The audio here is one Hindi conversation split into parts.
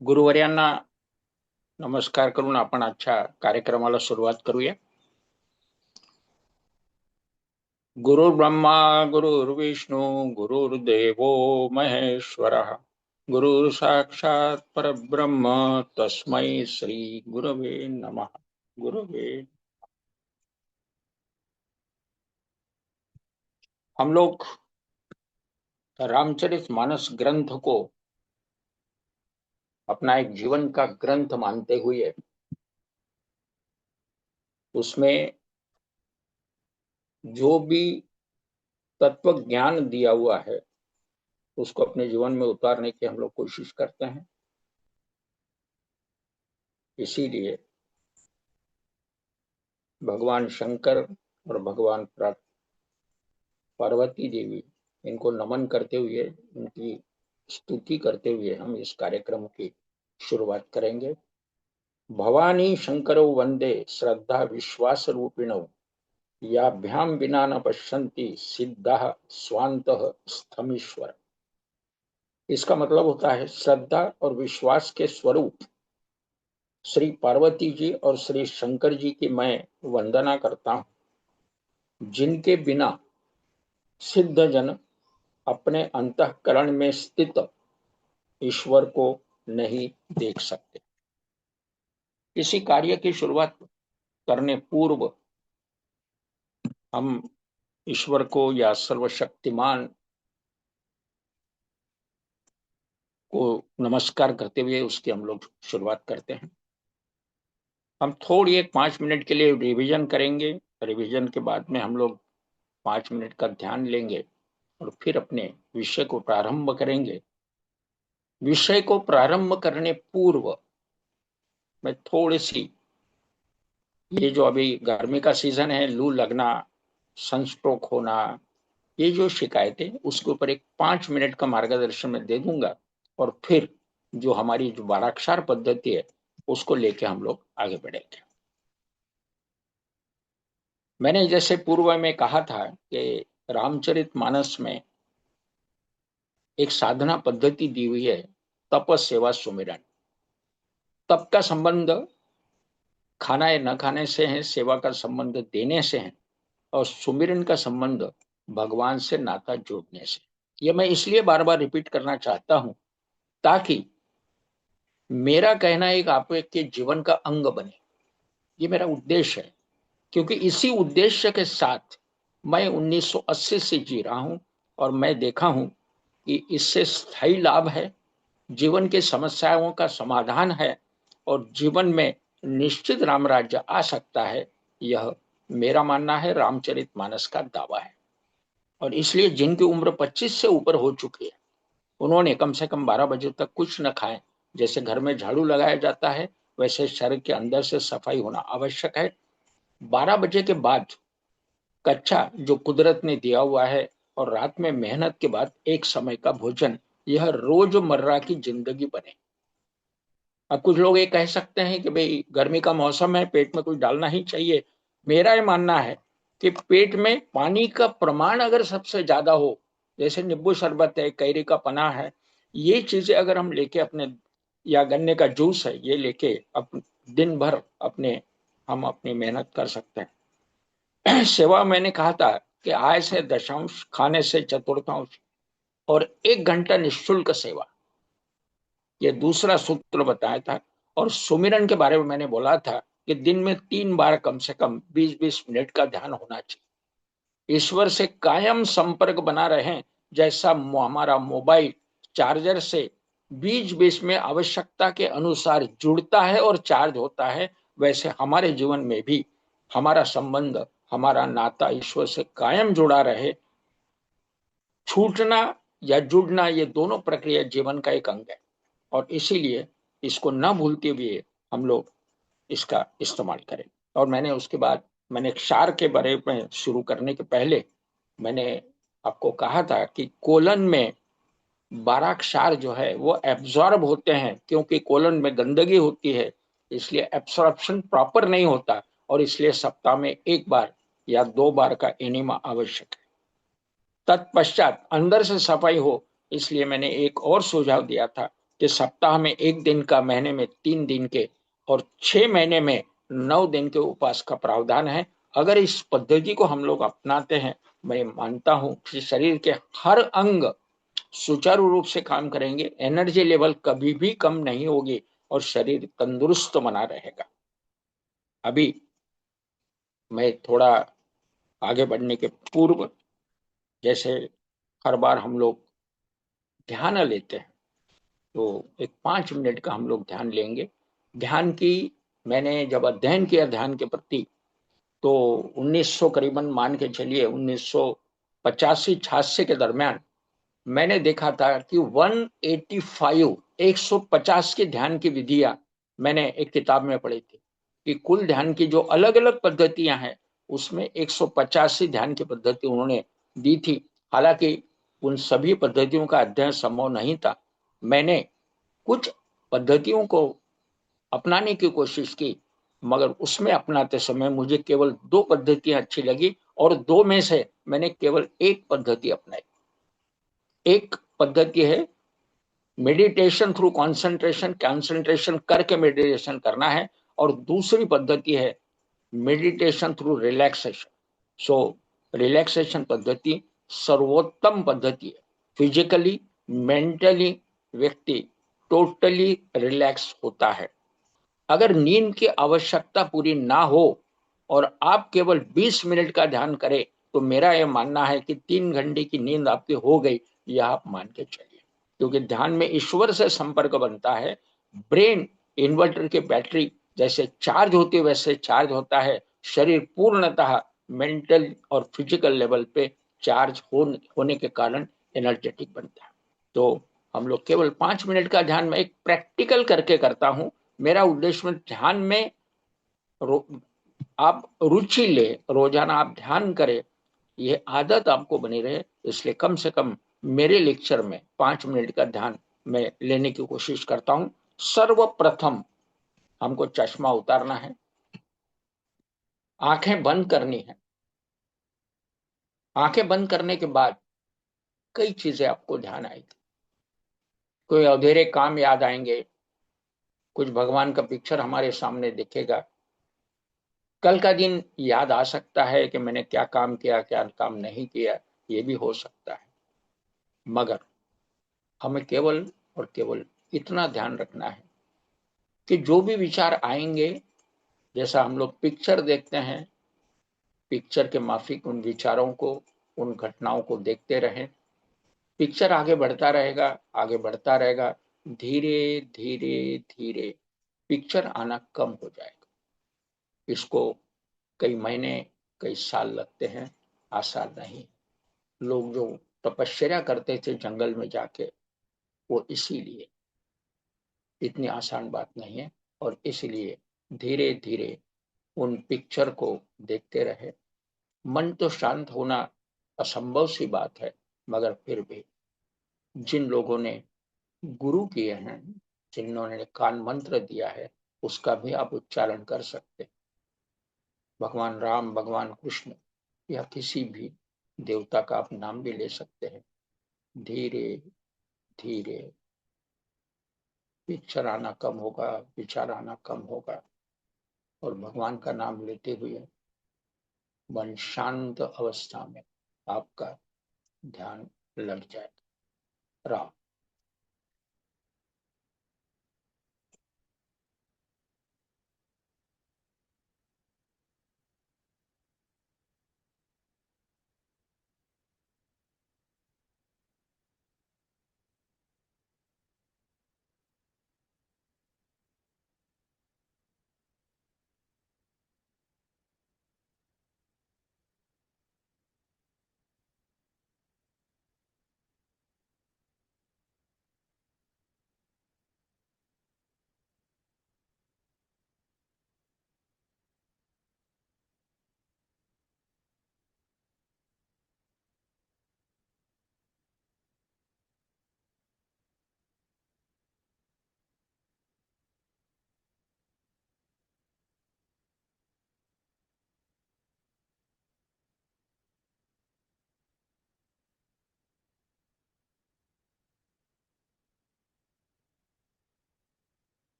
गुरुवर्यांना नमस्कार करून आपण आजच्या कार्यक्रमाला सुरुवात करूया. गुरुर्ब्रह्मा गुरुर्विष्णू गुरुर्देवो महेश्वरः गुरु साक्षात परब्रह्म तस्मै श्री गुरवे नमः. गुरुवे हम लोग रामचरितमानस ग्रंथ को अपना एक जीवन का ग्रंथ मानते हुए उसमें जो भी तत्व ज्ञान दिया हुआ है उसको अपने जीवन में उतारने की हम लोग कोशिश करते हैं. इसीलिए भगवान शंकर और भगवान पार्वती देवी इनको नमन करते हुए उनकी स्तुति करते हुए हम इस कार्यक्रम की शुरुआत करेंगे. भवानी शंकरो वंदे श्रद्धा विश्वास रूपिणौ याभ्याम विना न पश्यन्ति सिद्धा स्वांतः स्थमीश्वर. इसका मतलब होता है श्रद्धा और विश्वास के स्वरूप श्री पार्वती जी और श्री शंकर जी की मैं वंदना करता हूं, जिनके बिना सिद्ध जन अपने अंतःकरण में स्थित ईश्वर को नहीं देख सकते. किसी कार्य की शुरुआत करने पूर्व हम ईश्वर को या सर्वशक्तिमान को नमस्कार करते हुए उसकी हम लोग शुरुआत करते हैं. हम थोड़ी एक 5 मिनट के लिए रिवीजन करेंगे. रिवीजन के बाद में हम लोग 5 मिनट का ध्यान लेंगे और फिर अपने विषय को प्रारंभ करेंगे. विषय को प्रारंभ करने पूर्व मैं थोड़ी सी ये जो अभी गर्मी का सीजन है, लू लगना, सनस्ट्रोक होना, ये जो शिकायतें उसके ऊपर एक 5 मिनट का मार्गदर्शन मैं दे दूंगा और फिर जो हमारी जो बाराक्षार पद्धति है उसको लेके हम लोग आगे बढ़ेंगे. मैंने जैसे पूर्व में कहा था कि रामचरितमानस में एक साधना पद्धति दी हुई है, तप सेवा सुमिरन. तप का संबंध खाना या न खाने से है, सेवा का संबंध देने से है और सुमिरन का संबंध भगवान से नाता जोड़ने से. ये मैं इसलिए बार बार रिपीट करना चाहता हूं ताकि मेरा कहना एक आपके जीवन का अंग बने. ये मेरा उद्देश्य है, क्योंकि इसी उद्देश्य के साथ मैं 1980 से जी रहा हूं और मैं देखा हूं कि इससे स्थायी लाभ है, जीवन की समस्याओं का समाधान है और जीवन में निश्चित राम राज्य आ सकता है. यह मेरा मानना है, रामचरितमानस का दावा है. और इसलिए जिनकी उम्र 25 से ऊपर हो चुकी है उन्होंने कम से कम 12 बजे तक कुछ न खाएं. जैसे घर में झाड़ू लगाया जाता है वैसे शरीर के अंदर से सफाई होना आवश्यक है. 12 बजे के बाद कच्चा जो कुदरत ने दिया हुआ है और रात में मेहनत के बाद एक समय का भोजन, यह रोजमर्रा की जिंदगी बने. अब कुछ लोग ये कह सकते हैं कि भाई गर्मी का मौसम है, पेट में कुछ डालना ही चाहिए. मेरा ये मानना है कि पेट में पानी का प्रमाण अगर सबसे ज्यादा हो, जैसे नींबू शरबत है, कैरी का पना है, ये चीजें अगर हम लेके अपने, या गन्ने का जूस है, ये लेके दिन भर हम अपनी मेहनत कर सकते हैं. सेवा मैंने कहा था कि आय से दशांश, खाने से चतुर्थांश और 1 घंटा निःशुल्क सेवा, ये दूसरा सूत्र बताया था. और सुमिरन के बारे में मैंने बोला था कि दिन में 3 बार कम से कम 20-20 मिनट का ध्यान होना चाहिए. ईश्वर से कायम संपर्क बना रहे. जैसा हमारा मोबाइल चार्जर से बीच बीच में आवश्यकता के अनुसार जुड़ता है और चार्ज होता है, वैसे हमारे जीवन में भी हमारा संबंध, हमारा नाता ईश्वर से कायम जुड़ा रहे. छूटना या जुड़ना, ये दोनों प्रक्रिया जीवन का एक अंग है और इसीलिए इसको न भूलते हुए हम लोग इसका इस्तेमाल करें. और मैंने उसके बाद मैंने क्षार के बारे में शुरू करने के पहले मैंने आपको कहा था कि कोलन में 12 क्षार जो है वो एब्जॉर्ब होते हैं, क्योंकि कोलन में गंदगी होती है, इसलिए एब्सॉर्प्शन प्रॉपर नहीं होता और इसलिए सप्ताह में 1 बार या 2 बार का एनिमा आवश्यक है. तत्पश्चात अंदर से सफाई हो, इसलिए मैंने एक और सुझाव दिया था, कि सप्ताह में 1 दिन का, महीने में 3 दिन के और 6 महीने में 9 दिन के उपवास का प्रावधान है। अगर इस पद्धति को हम लोग अपनाते हैं, मैं मानता हूं कि शरीर के हर अंग सुचारू रूप से काम करेंगे, एनर्जी लेवल कभी भी कम नहीं होगी और शरीर तंदुरुस्त बना रहेगा। अभी मैं थोड़ा आगे बढ़ने के पूर्व, जैसे हर बार हम लोग ध्यान लेते हैं, तो एक 5 मिनट का हम लोग ध्यान लेंगे। ध्यान की मैंने जब अध्ययन किया ध्यान के प्रति, तो 1900 करीबन मान के चलिए 1985-86 के दरमियान मैंने देखा था कि 150 की ध्यान की विधियां मैंने एक किताब में पढ़ी थी कि कुल ध्यान की जो अलग अलग पद्धतियां हैं उसमें 185 ध्यान की पद्धति उन्होंने दी थी। हालांकि उन सभी पद्धतियों का अध्ययन संभव नहीं था। मैंने कुछ पद्धतियों को अपनाने की कोशिश की, मगर उसमें अपनाते समय मुझे केवल 2 पद्धतियां अच्छी लगी और 2 में से मैंने केवल एक पद्धति अपनाई। एक पद्धति है मेडिटेशन थ्रू कंसंट्रेशन, कंसंट्रेशन करके मेडिटेशन करना है, और दूसरी पद्धति है meditation through relaxation. So relaxation पद्धति सर्वोत्तम पद्धति है। फिजिकली, मेंटली व्यक्ति टोटली रिलैक्स होता है। अगर नींद की आवश्यकता पूरी ना हो और आप केवल 20 मिनट का ध्यान करें, तो मेरा यह मानना है कि 3 घंटे की नींद आपकी हो गई, यह आप मान के चलिए। क्योंकि ध्यान में ईश्वर से संपर्क बनता है। ब्रेन इन्वर्टर की बैटरी जैसे चार्ज होती है वैसे चार्ज होता है। शरीर पूर्णतः मेंटल और फिजिकल लेवल पे चार्ज होने के कारण एनर्जेटिक बनता है। तो हम लोग केवल 5 मिनट का ध्यान में एक प्रैक्टिकल करके करता हूं। मेरा उद्देश्य में ध्यान में आप रुचि ले, रोजाना आप ध्यान करें, ये आदत आपको बनी रहे, इसलिए कम से कम मेरे लेक्चर में 5 मिनट का ध्यान मैं लेने की कोशिश करता हूं। सर्वप्रथम हमको चश्मा उतारना है, आंखें बंद करनी है। आंखें बंद करने के बाद कई चीजें आपको ध्यान आएगी। कोई अधूरे काम याद आएंगे, कुछ भगवान का पिक्चर हमारे सामने दिखेगा, कल का दिन याद आ सकता है कि मैंने क्या काम किया क्या काम नहीं किया, ये भी हो सकता है। मगर हमें केवल और केवल इतना ध्यान रखना है कि जो भी विचार आएंगे, जैसा हम लोग पिक्चर देखते हैं, पिक्चर के माफिक उन विचारों को, उन घटनाओं को देखते रहें। पिक्चर आगे बढ़ता रहेगा, आगे बढ़ता रहेगा। धीरे धीरे धीरे पिक्चर आना कम हो जाएगा। इसको कई महीने, कई साल लगते हैं, आसान नहीं। लोग जो तपस्या करते थे जंगल में जाके, वो इसीलिए इतनी आसान बात नहीं है। और इसलिए धीरे धीरे उन पिक्चर को देखते रहे। मन तो शांत होना असंभव सी बात है, मगर फिर भी जिन लोगों ने गुरु किए हैं, जिन्होंने कान मंत्र दिया है, उसका भी आप उच्चारण कर सकते हैं। भगवान राम, भगवान कृष्ण या किसी भी देवता का आप नाम भी ले सकते हैं। धीरे धीरे पिक्चर आना कम होगा, विचार आना कम होगा, और भगवान का नाम लेते हुए मन शांत अवस्था में आपका ध्यान लग जाएगा। राम।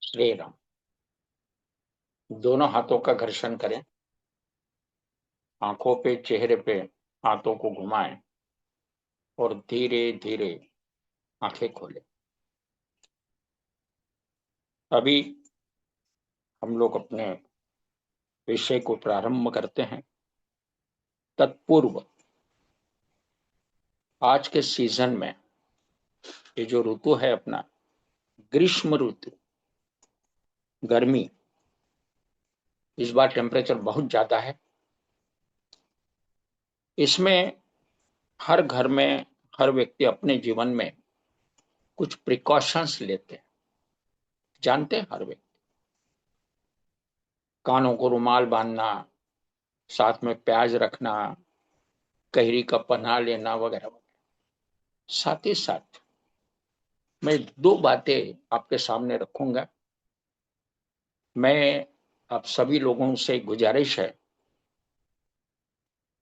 श्री राम। दोनों हाथों का घर्षण करें, आंखों पे, चेहरे पे हाथों को घुमाएं और धीरे धीरे आंखें खोलें। अभी हम लोग अपने विषय को प्रारंभ करते हैं। तत्पूर्व आज के सीजन में ये जो ऋतु है अपना, ग्रीष्म ऋतु, गर्मी, इस बार टेम्परेचर बहुत ज्यादा है। इसमें हर घर में हर व्यक्ति अपने जीवन में कुछ प्रिकॉशंस लेते हैं, जानते हैं हर व्यक्ति। कानों को रुमाल बांधना, साथ में प्याज रखना, कहरी का पन्हा लेना वगैरह वगैरह। साथ ही साथ मैं दो बातें आपके सामने रखूंगा। मैं आप सभी लोगों से गुजारिश है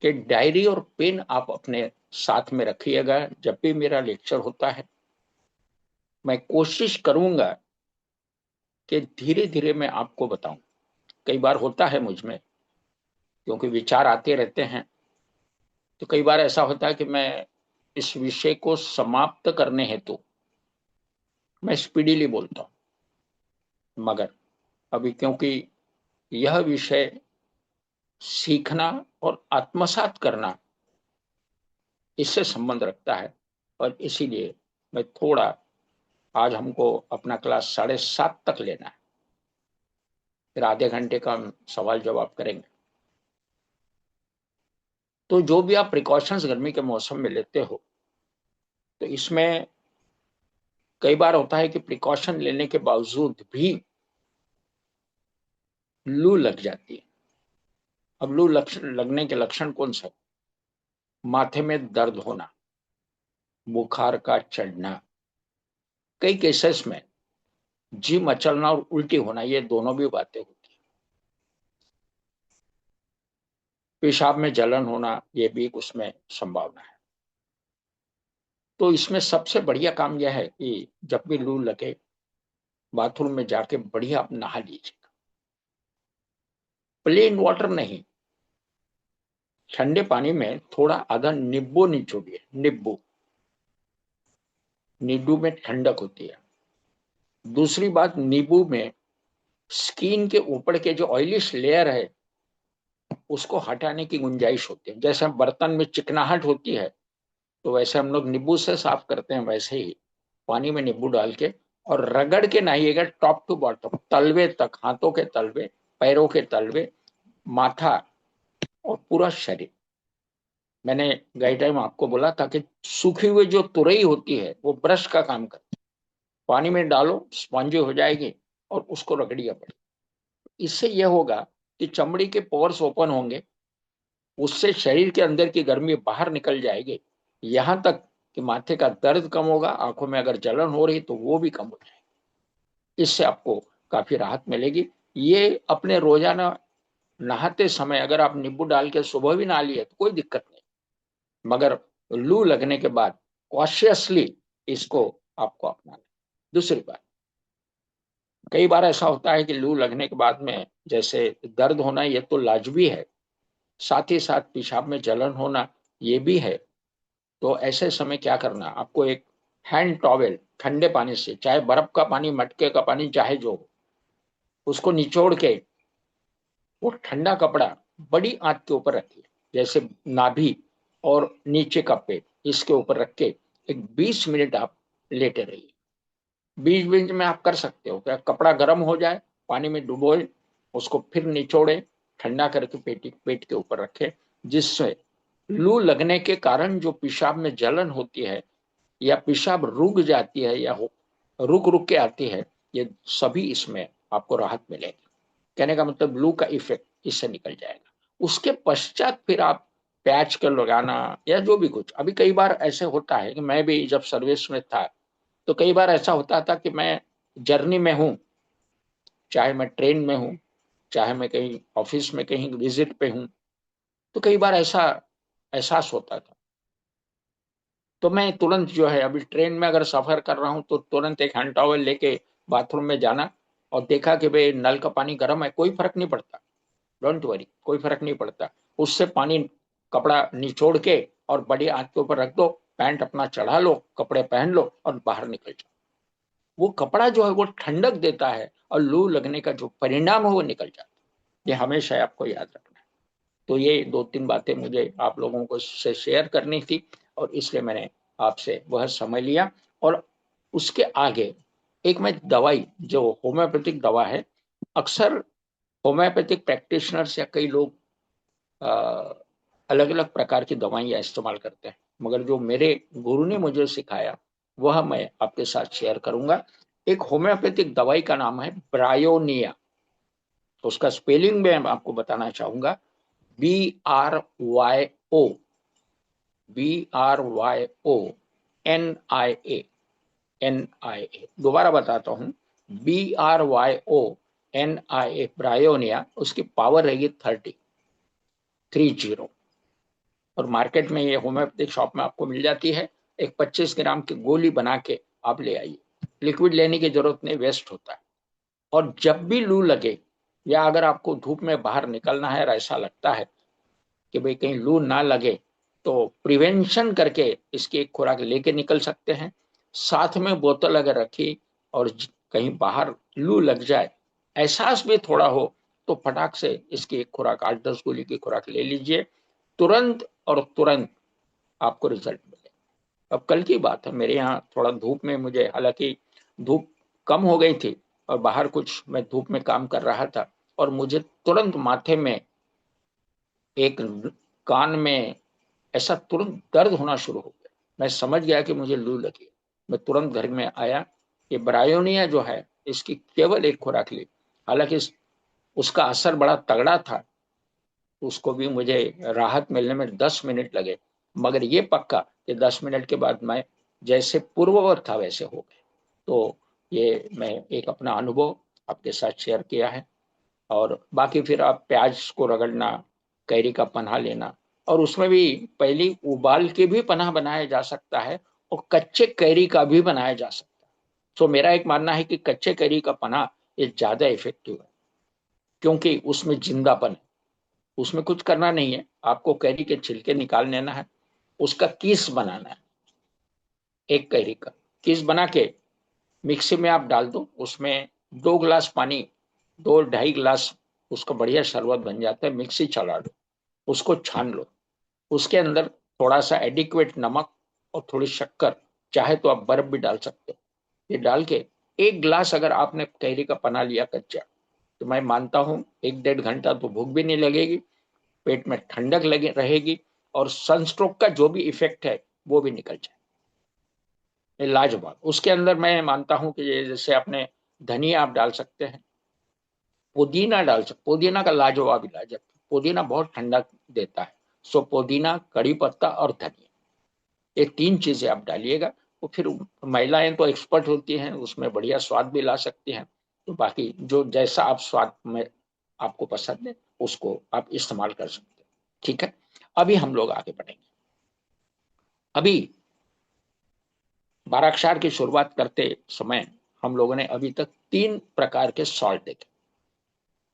कि डायरी और पेन आप अपने साथ में रखिएगा। जब भी मेरा लेक्चर होता है मैं कोशिश करूंगा कि धीरे धीरे मैं आपको बताऊं। कई बार होता है मुझ में, क्योंकि विचार आते रहते हैं, तो कई बार ऐसा होता है कि मैं इस विषय को समाप्त करने हेतु मैं स्पीडीली बोलता हूं। मगर अभी क्योंकि यह विषय सीखना और आत्मसात करना, इससे संबंध रखता है, और इसीलिए मैं थोड़ा, आज हमको अपना क्लास 7:30 तक लेना है, फिर आधे घंटे का हम सवाल जवाब करेंगे। तो जो भी आप प्रिकॉशंस गर्मी के मौसम में लेते हो, तो इसमें कई बार होता है कि प्रिकॉशन लेने के बावजूद भी लू लग जाती है। अब लू लक्षण लगने के लक्षण कौन से? माथे में दर्द होना, बुखार का चढ़ना, कई केसेस में जी मचलना और उल्टी होना, ये दोनों भी बातें होती है। पेशाब में जलन होना, ये भी उसमें संभावना है। तो इसमें सबसे बढ़िया काम यह है कि जब भी लू लगे, बाथरूम में जाके बढ़िया आप नहा लीजिए। प्लेन वाटर नहीं, ठंडे पानी में थोड़ा आधा नींबू निचोड़िए। नींबू, नींबू में ठंडक होती है। दूसरी बात, नींबू में स्किन के ऊपर के जो ऑयली लेयर है उसको हटाने की गुंजाइश होती है। जैसे बर्तन में चिकनाहट होती है, तो वैसे हम लोग नींबू से साफ करते हैं, वैसे ही पानी में नींबू डाल के और रगड़ के नहाइएगा, टॉप टू बॉटम, तलवे तक, हाथों के तलवे, पैरों के तलवे, माथा और पूरा शरीर। मैंने गए टाइम आपको बोला था कि सूखी हुई जो तुरई होती है वो ब्रश का काम करती है। पानी में डालो, स्पॉन्जी हो जाएगी और उसको रगड़िए पड़े। इससे यह होगा कि चमड़ी के पोर्स ओपन होंगे, उससे शरीर के अंदर की गर्मी बाहर निकल जाएगी। यहां तक कि माथे का दर्द कम होगा, आंखों में अगर जलन हो रही तो वो भी कम हो जाएगी। इससे आपको काफी राहत मिलेगी। ये अपने रोजाना नहाते समय अगर आप नींबू डाल के सुबह भी नहा लिए तो कोई दिक्कत नहीं, मगर लू लगने के बाद कॉशियसली इसको आपको अपनाना। दूसरी बात, कई बार ऐसा होता है कि लू लगने के बाद में जैसे दर्द होना, ये तो लाजमी है, साथ ही साथ पेशाब में जलन होना ये भी है। तो ऐसे समय क्या करना, आपको एक हैंड टॉवेल ठंडे पानी से, चाहे बर्फ का पानी, मटके का पानी, चाहे जो हो, उसको निचोड़ के वो ठंडा कपड़ा बड़ी आंच के ऊपर रखिए, जैसे नाभि और नीचे का पेट, इसके ऊपर रख के एक 20 मिनट आप लेटे रहिए। 20 मिनट में आप कर सकते हो क्या, कपड़ा गर्म हो जाए, पानी में डुबोए, उसको फिर निचोड़े, ठंडा करके पेट के ऊपर रखे, जिससे लू लगने के कारण जो पेशाब में जलन होती है या पेशाब रुक जाती है या रुक रुक के आती है, ये सभी इसमें आपको राहत मिलेगी। कहने का मतलब लू का इफेक्ट इससे निकल जाएगा। उसके पश्चात फिर आप पैच कर लगाना या जो भी कुछ। अभी कई बार ऐसे होता है कि मैं भी जब सर्विस में था, तो कई बार ऐसा होता था कि मैं जर्नी में हूं, चाहे मैं ट्रेन में हूं, चाहे मैं कहीं ऑफिस में कहीं विजिट पे हूं, तो कई बार ऐसा एहसास होता था। तो मैं तुरंत जो है, अभी ट्रेन में अगर सफर कर रहा हूं तो तुरंत एक हैंड टॉवल लेके बाथरूम में जाना, और देखा कि भाई नल का पानी गर्म है, कोई फर्क नहीं पड़ता, डोंट वरी, कोई फर्क नहीं पड़ता। उससे पानी, कपड़ा निचोड़ के और बड़ी आंच के ऊपर रख दो, पैंट अपना चढ़ा लो, कपड़े पहन लो और बाहर निकल जाओ। वो कपड़ा जो है वो ठंडक देता है और लू लगने का जो परिणाम है वो निकल जाता है। ये हमेशा आपको याद रखना है। तो ये दो तीन बातें मुझे आप लोगों को से शेयर करनी थी और इसलिए मैंने आपसे वह समझ लिया। और उसके आगे एक मैं दवाई, जो होम्योपैथिक दवा है, अक्सर होम्योपैथिक प्रैक्टिशनर्स या कई लोग अलग अलग प्रकार की दवाइयाँ इस्तेमाल करते हैं, मगर जो मेरे गुरु ने मुझे सिखाया वह मैं आपके साथ शेयर करूंगा। एक होम्योपैथिक दवाई का नाम है ब्रायोनिया। तो उसका स्पेलिंग मैं आपको बताना चाहूंगा, BRYO, BRYONIA। दोबारा बताता हूं, BRYONIA, ब्रायोनिया। उसकी पावर रहेगी 30। और मार्केट में ये होम्योपैथिक शॉप में आपको मिल जाती है। एक 25 ग्राम की गोली बना के आप ले आइए, लिक्विड लेने की जरूरत नहीं, वेस्ट होता है। और जब भी लू लगे या अगर आपको धूप में बाहर निकलना है और ऐसा लगता है कि भाई कहीं लू ना लगे, तो प्रिवेंशन करके इसकी एक खुराक लेके निकल सकते हैं। साथ में बोतल अगर रखी और कहीं बाहर लू लग जाए, एहसास भी थोड़ा हो, तो फटाक से इसकी एक खुराक, 8-10 गोली की खुराक ले लीजिए। तुरंत और तुरंत आपको रिजल्ट मिले। अब कल की बात है, मेरे यहाँ थोड़ा धूप में, मुझे हालांकि धूप कम हो गई थी और बाहर कुछ मैं धूप में काम कर रहा था, और मुझे तुरंत माथे में, एक कान में ऐसा तुरंत दर्द होना शुरू हो गया। मैं समझ गया कि मुझे लू लगी। मैं तुरंत घर में आया, ये ब्रायोनिया जो है इसकी केवल एक खुराक ली। हालांकि उसका असर बड़ा तगड़ा था, उसको भी मुझे राहत मिलने में 10 मिनट लगे, मगर ये पक्का कि 10 मिनट के बाद मैं जैसे पूर्ववत था वैसे हो गए। तो ये मैं एक अपना अनुभव आपके साथ शेयर किया है। और बाकी फिर आप प्याज को रगड़ना, कैरी का पन्हा लेना, और उसमें भी पहली उबाल के भी पन्हा बनाया जा सकता है और कच्चे कैरी का भी बनाया जा सकता है। तो मेरा एक मानना है कि कच्चे कैरी का पन्हा ये ज्यादा इफेक्टिव है, क्योंकि उसमें जिंदापन है। उसमें कुछ करना नहीं है, आपको कैरी के छिलके निकाल लेना है, उसका कीस बनाना है। एक कैरी का कीस बना के मिक्सी में आप डाल दो, उसमें 2 गिलास पानी, 2-2.5 गिलास, उसका बढ़िया शरबत बन जाता है। मिक्सी चला लो, उसको छान लो, उसके अंदर थोड़ा सा एडिक्वेट नमक और थोड़ी शक्कर, चाहे तो आप बर्फ भी डाल सकते हो, ये डाल के 1 गिलास अगर आपने कैरी का पना लिया कच्चा, तो मैं मानता हूं 1-1.5 घंटा तो भूख भी नहीं लगेगी, पेट में ठंडक लगे रहेगी, और सनस्ट्रोक का जो भी इफेक्ट है वो भी निकल जाए। ये लाजवाब। उसके अंदर मैं मानता हूं कि ये जैसे आपने धनिया आप डाल सकते हैं, पुदीना डाल सकते, पुदीना का लाजवाब इलाज है। पुदीना बहुत ठंडक देता है। सो पुदीना, कड़ी पत्ता और धनिया, ये 3 चीजें आप डालिएगा। तो फिर महिलाएं तो एक्सपर्ट होती हैं, उसमें बढ़िया स्वाद भी ला सकती हैं। तो बाकी जो जैसा आप स्वाद में आपको पसंद है उसको आप इस्तेमाल कर सकते हैं। ठीक है, अभी हम लोग आगे बढ़ेंगे। अभी बाराक्षार की शुरुआत करते समय हम लोगों ने अभी तक 3 प्रकार के सॉल्ट देखे,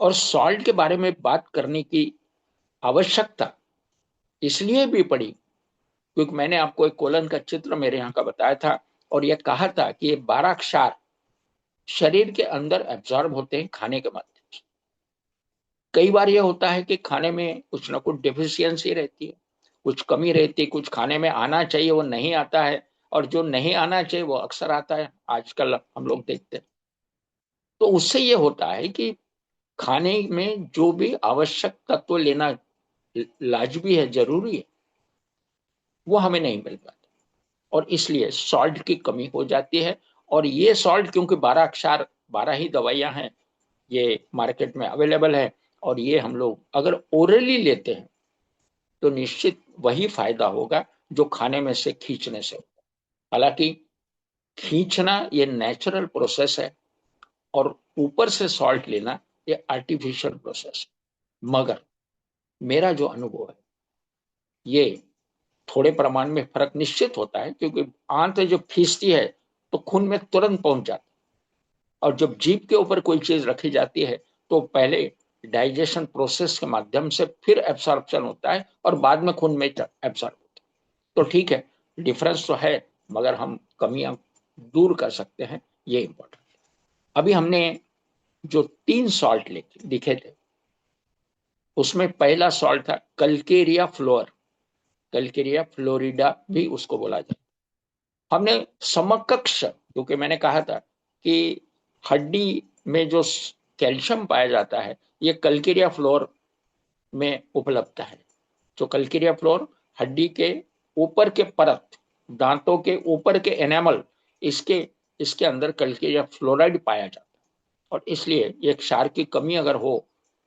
और सॉल्ट के बारे में बात करने की आवश्यकता इसलिए भी पड़ी क्योंकि मैंने आपको एक कोलन का चित्र मेरे यहाँ का बताया था, और यह कहा था कि ये 12 क्षार शरीर के अंदर एब्जॉर्ब होते हैं खाने के माध्यम से। कई बार यह होता है कि खाने में कुछ ना कुछ डिफिशियंसी रहती है, कुछ कमी रहती है, कुछ खाने में आना चाहिए वो नहीं आता है, और जो नहीं आना चाहिए वो अक्सर आता है, आजकल हम लोग देखते हैं। तो उससे ये होता है कि खाने में जो भी आवश्यक तत्व लेना लाजमी है, जरूरी है, वो हमें नहीं मिल पाता, और इसलिए सॉल्ट की कमी हो जाती है। और ये सॉल्ट, क्योंकि 12 अक्षार, 12 ही दवाइयां हैं, ये मार्केट में अवेलेबल है, और ये हम लोग अगर ओरली लेते हैं तो निश्चित वही फायदा होगा जो खाने में से खींचने से होगा। हालांकि खींचना ये नेचुरल प्रोसेस है, और ऊपर से सॉल्ट लेना ये आर्टिफिशियल प्रोसेस है। मगर मेरा जो अनुभव है, ये थोड़े प्रमाण में फर्क निश्चित होता है, क्योंकि आंत जब खींचती है तो खून में तुरंत पहुंच जाता है, और जब जीभ के ऊपर कोई चीज रखी जाती है तो पहले डाइजेशन प्रोसेस के माध्यम से फिर एब्सॉर्प्शन होता है और बाद में खून में एब्सॉर्ब होता है। तो ठीक है, डिफरेंस तो है, मगर हम कमियां दूर कर सकते हैं, ये इंपॉर्टेंट। अभी हमने जो 3 सॉल्ट लिखे थे, उसमें पहला सॉल्ट था कल्केरिया फ्लोर, कल्केरिया फ्लोरिडा भी उसको बोला जाता। हमने समकक्ष, क्योंकि मैंने कहा था कि हड्डी में जो कैल्शियम पाया जाता है ये कल्केरिया फ्लोर में उपलब्ध है। जो कल्केरिया फ्लोर हड्डी के ऊपर के परत, दांतों के ऊपर के एनामल, इसके इसके अंदर कल्केरिया फ्लोराइड पाया जाता है। और इसलिए एक क्षार की कमी अगर हो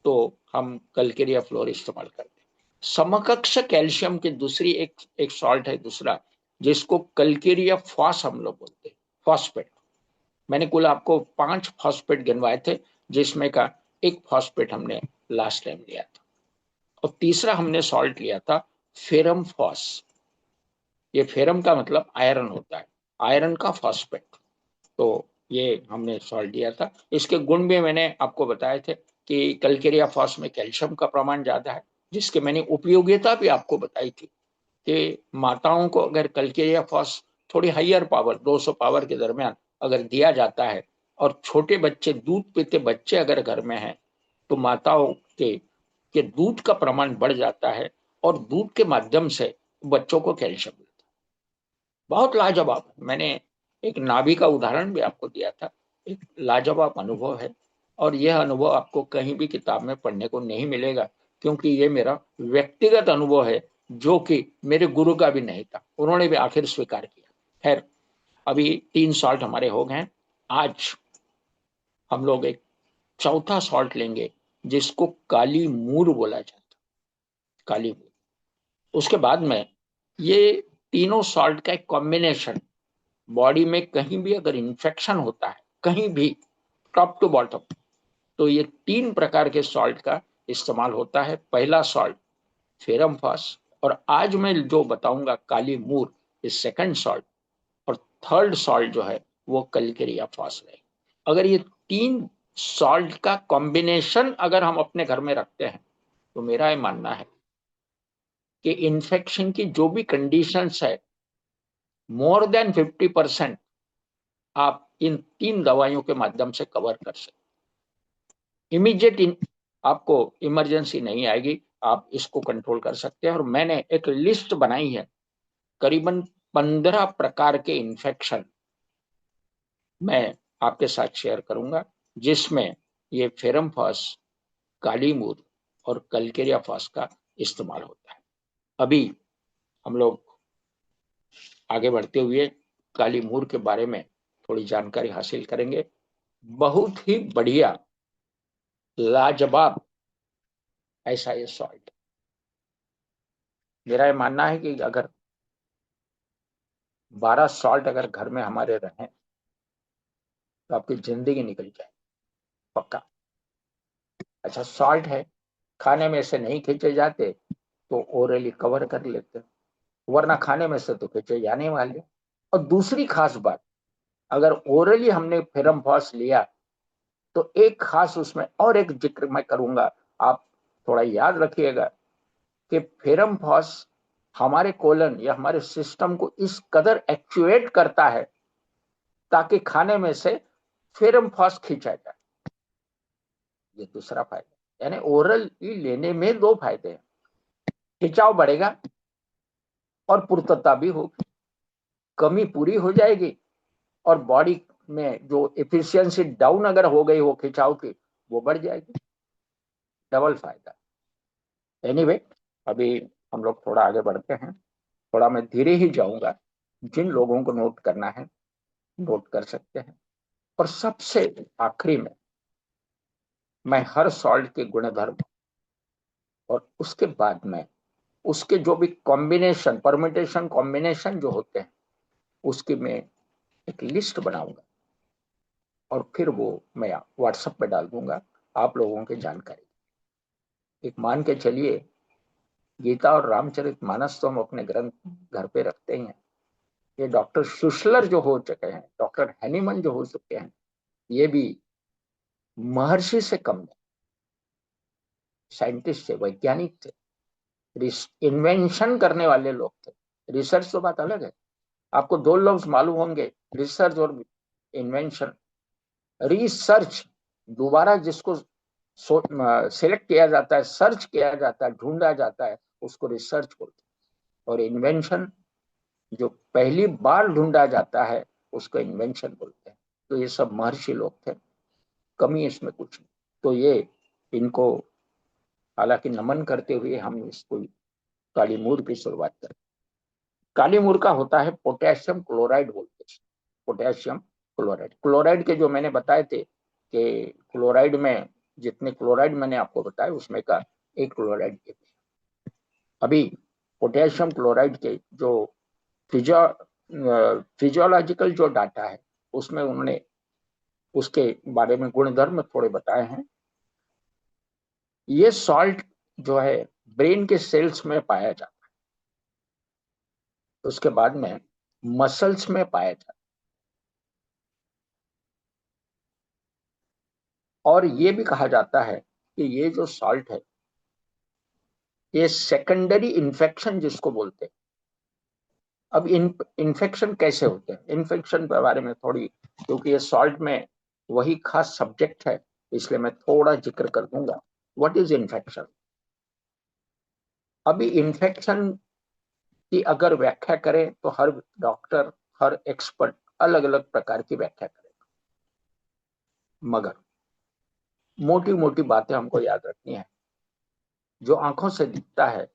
तो हम कल्केरिया फ्लोर इस्तेमाल करते हैं। समकक्ष कैल्शियम की दूसरी एक सॉल्ट है दूसरा, जिसको कल्केरिया फॉस हम लोग बोलते हैं, फॉस्फेट। मैंने कुल आपको 5 फॉस्फेट गिनवाए थे, जिसमें का एक फॉस्फेट हमने लास्ट टाइम लिया था। और तीसरा हमने सॉल्ट लिया था फेरम फॉस। ये फेरम का मतलब आयरन होता है, आयरन का फॉस्फेट। तो ये हमने सॉल्ट दिया था। इसके गुण भी मैंने आपको बताए थे कि कल्केरिया फॉस में कैल्शियम का प्रमाण ज्यादा है, जिसके मैंने उपयोगिता भी आपको बताई थी कि माताओं को अगर कल्केरिया फॉस थोड़ी हाइयर पावर 200 पावर के दरमियान अगर दिया जाता है, और छोटे बच्चे, दूध पीते बच्चे अगर घर में हैं, तो माताओं के दूध का प्रमाण बढ़ जाता है और दूध के माध्यम से बच्चों को कैल्शियम मिलता है। बहुत लाजवाब। मैंने एक नाभि का उदाहरण भी आपको दिया था, एक लाजवाब अनुभव है। और यह अनुभव आपको कहीं भी किताब में पढ़ने को नहीं मिलेगा, क्योंकि ये मेरा व्यक्तिगत अनुभव है, जो कि मेरे गुरु का भी नहीं था, उन्होंने भी आखिर स्वीकार किया। खैर, अभी 3 सॉल्ट हमारे हो गए। आज हम लोग एक चौथा सॉल्ट लेंगे, जिसको काली मूर बोला जाता है, काली मूर। उसके बाद में ये तीनों सॉल्ट का एक कॉम्बिनेशन, बॉडी में कहीं भी अगर इंफेक्शन होता है, कहीं भी, टॉप टू बॉटम, तो ये 3 प्रकार के सॉल्ट का इस्तेमाल होता है। पहला सॉल्ट फेरम फॉस, और आज मैं जो बताऊंगा काली मूर, इस सेकंड सॉल्ट। और थर्ड सॉल्ट जो है वो कलकेरिया फॉस है। अगर ये 3 सॉल्ट का कॉम्बिनेशन अगर हम अपने घर में रखते हैं, तो मेरा ये मानना है कि इन्फेक्शन की जो भी कंडीशंस है, मोर देन 50% आप इन 3 दवाइयों के माध्यम से कवर कर सकते। इमीडिएट आपको इमरजेंसी नहीं आएगी, आप इसको कंट्रोल कर सकते हैं। और मैंने एक लिस्ट बनाई है, करीबन 15 प्रकार के इन्फेक्शन मैं आपके साथ शेयर करूंगा, जिसमें ये फेरम फॉस, काली मूर और कल्केरिया फॉस का इस्तेमाल होता है। अभी हम लोग आगे बढ़ते हुए काली मूर के बारे में थोड़ी जानकारी हासिल करेंगे। बहुत ही बढ़िया, लाजवाब ऐसा ये सॉल्ट। मेरा ये मानना है कि अगर 12 सॉल्ट अगर घर में हमारे रहें, तो आपकी जिंदगी निकल जाए, पक्का। अच्छा, सॉल्ट है, खाने में से नहीं खींचे जाते तो ओरली कवर कर लेते, वरना खाने में से तो खींचे जाने वाले। और दूसरी खास बात, अगर ओरली हमने फेरम फॉस लिया, तो एक खास उसमें और एक जिक्र मैं करूंगा, आप थोड़ा याद रखिएगा कि फेरम फॉस हमारे कोलन या हमारे सिस्टम को इस कदर एक्चुएट करता है ताकि खाने में से फेरम फॉस खींचा जाए। ये दूसरा फायदा, यानी ओरल लेने में 2 फायदे हैं, खिंचाव बढ़ेगा और पूर्तता भी होगी, कमी पूरी हो जाएगी, और बॉडी में जो एफिशिएंसी डाउन अगर हो गई हो खिंचाव की, वो बढ़ जाएगी। डबल फायदा। एनीवे, अभी हम लोग थोड़ा आगे बढ़ते हैं, थोड़ा मैं धीरे ही जाऊंगा। जिन लोगों को नोट करना है नोट कर सकते हैं। और सबसे आखिरी में मैं हर सॉल्ट के गुणधर्म, और उसके बाद में उसके जो भी कॉम्बिनेशन, परमिटेशन कॉम्बिनेशन जो होते हैं, उसकी मैं एक लिस्ट बनाऊंगा, और फिर वो मैं व्हाट्सएप पे डाल दूंगा आप लोगों की जानकारी। एक मान के चलिए, गीता और रामचरितमानस तो हम अपने ग्रंथ घर पे रखते ही हैं। ये डॉक्टर शुशलर जो हो चुके हैं, डॉक्टर हैनीमन जो हो चुके हैं, ये भी महर्षि से कम नहीं, साइंटिस्ट थे, वैज्ञानिक थे, इन्वेंशन करने वाले लोग थे। रिसर्च तो बात अलग है। आपको दो लफ्ज मालूम होंगे, रिसर्च और इन्वेंशन। रिसर्च, दोबारा जिसको सिलेक्ट किया जाता है, सर्च किया जाता है, ढूंढा जाता है, उसको रिसर्च बोलते हैं। और इन्वेंशन, जो पहली बार ढूंढा जाता है, उसको इन्वेंशन बोलते हैं। तो ये सब महर्षि लोग थे, कमी इसमें कुछ नहीं। तो ये इनको हालांकि नमन करते हुए हम इसको कालीमूर की शुरुआत करें। कालीमूर का होता है पोटेशियम क्लोराइड बोलते हैं। पोटेशियम क्लोराइड, क्लोराइड के जो मैंने बताए थे कि क्लोराइड में जितने क्लोराइड मैंने आपको बताया उसमें का एक क्लोराइड। अभी पोटेशियम क्लोराइड के जो फिजियो फिजियोलॉजिकल जो डाटा है, उसमें उन्होंने उसके बारे में गुणधर्म थोड़े बताए हैं। ये सॉल्ट जो है ब्रेन के सेल्स में पाया जाता है, उसके बाद में मसल्स में पाया जाता है। और ये भी कहा जाता है कि ये जो सॉल्ट है, ये सेकेंडरी इन्फेक्शन जिसको बोलते हैं। अब इन्फेक्शन कैसे होते हैं, इन्फेक्शन के बारे में थोड़ी, क्योंकि ये सॉल्ट में वही खास सब्जेक्ट है, इसलिए मैं थोड़ा जिक्र कर दूंगा। What is infection? अभी इन्फेक्शन की अगर व्याख्या करें तो हर डॉक्टर, हर एक्सपर्ट अलग अलग प्रकार की व्याख्या करेगा, मगर मोटी मोटी बातें हमको याद रखनी है। जो आंखों से दिखता है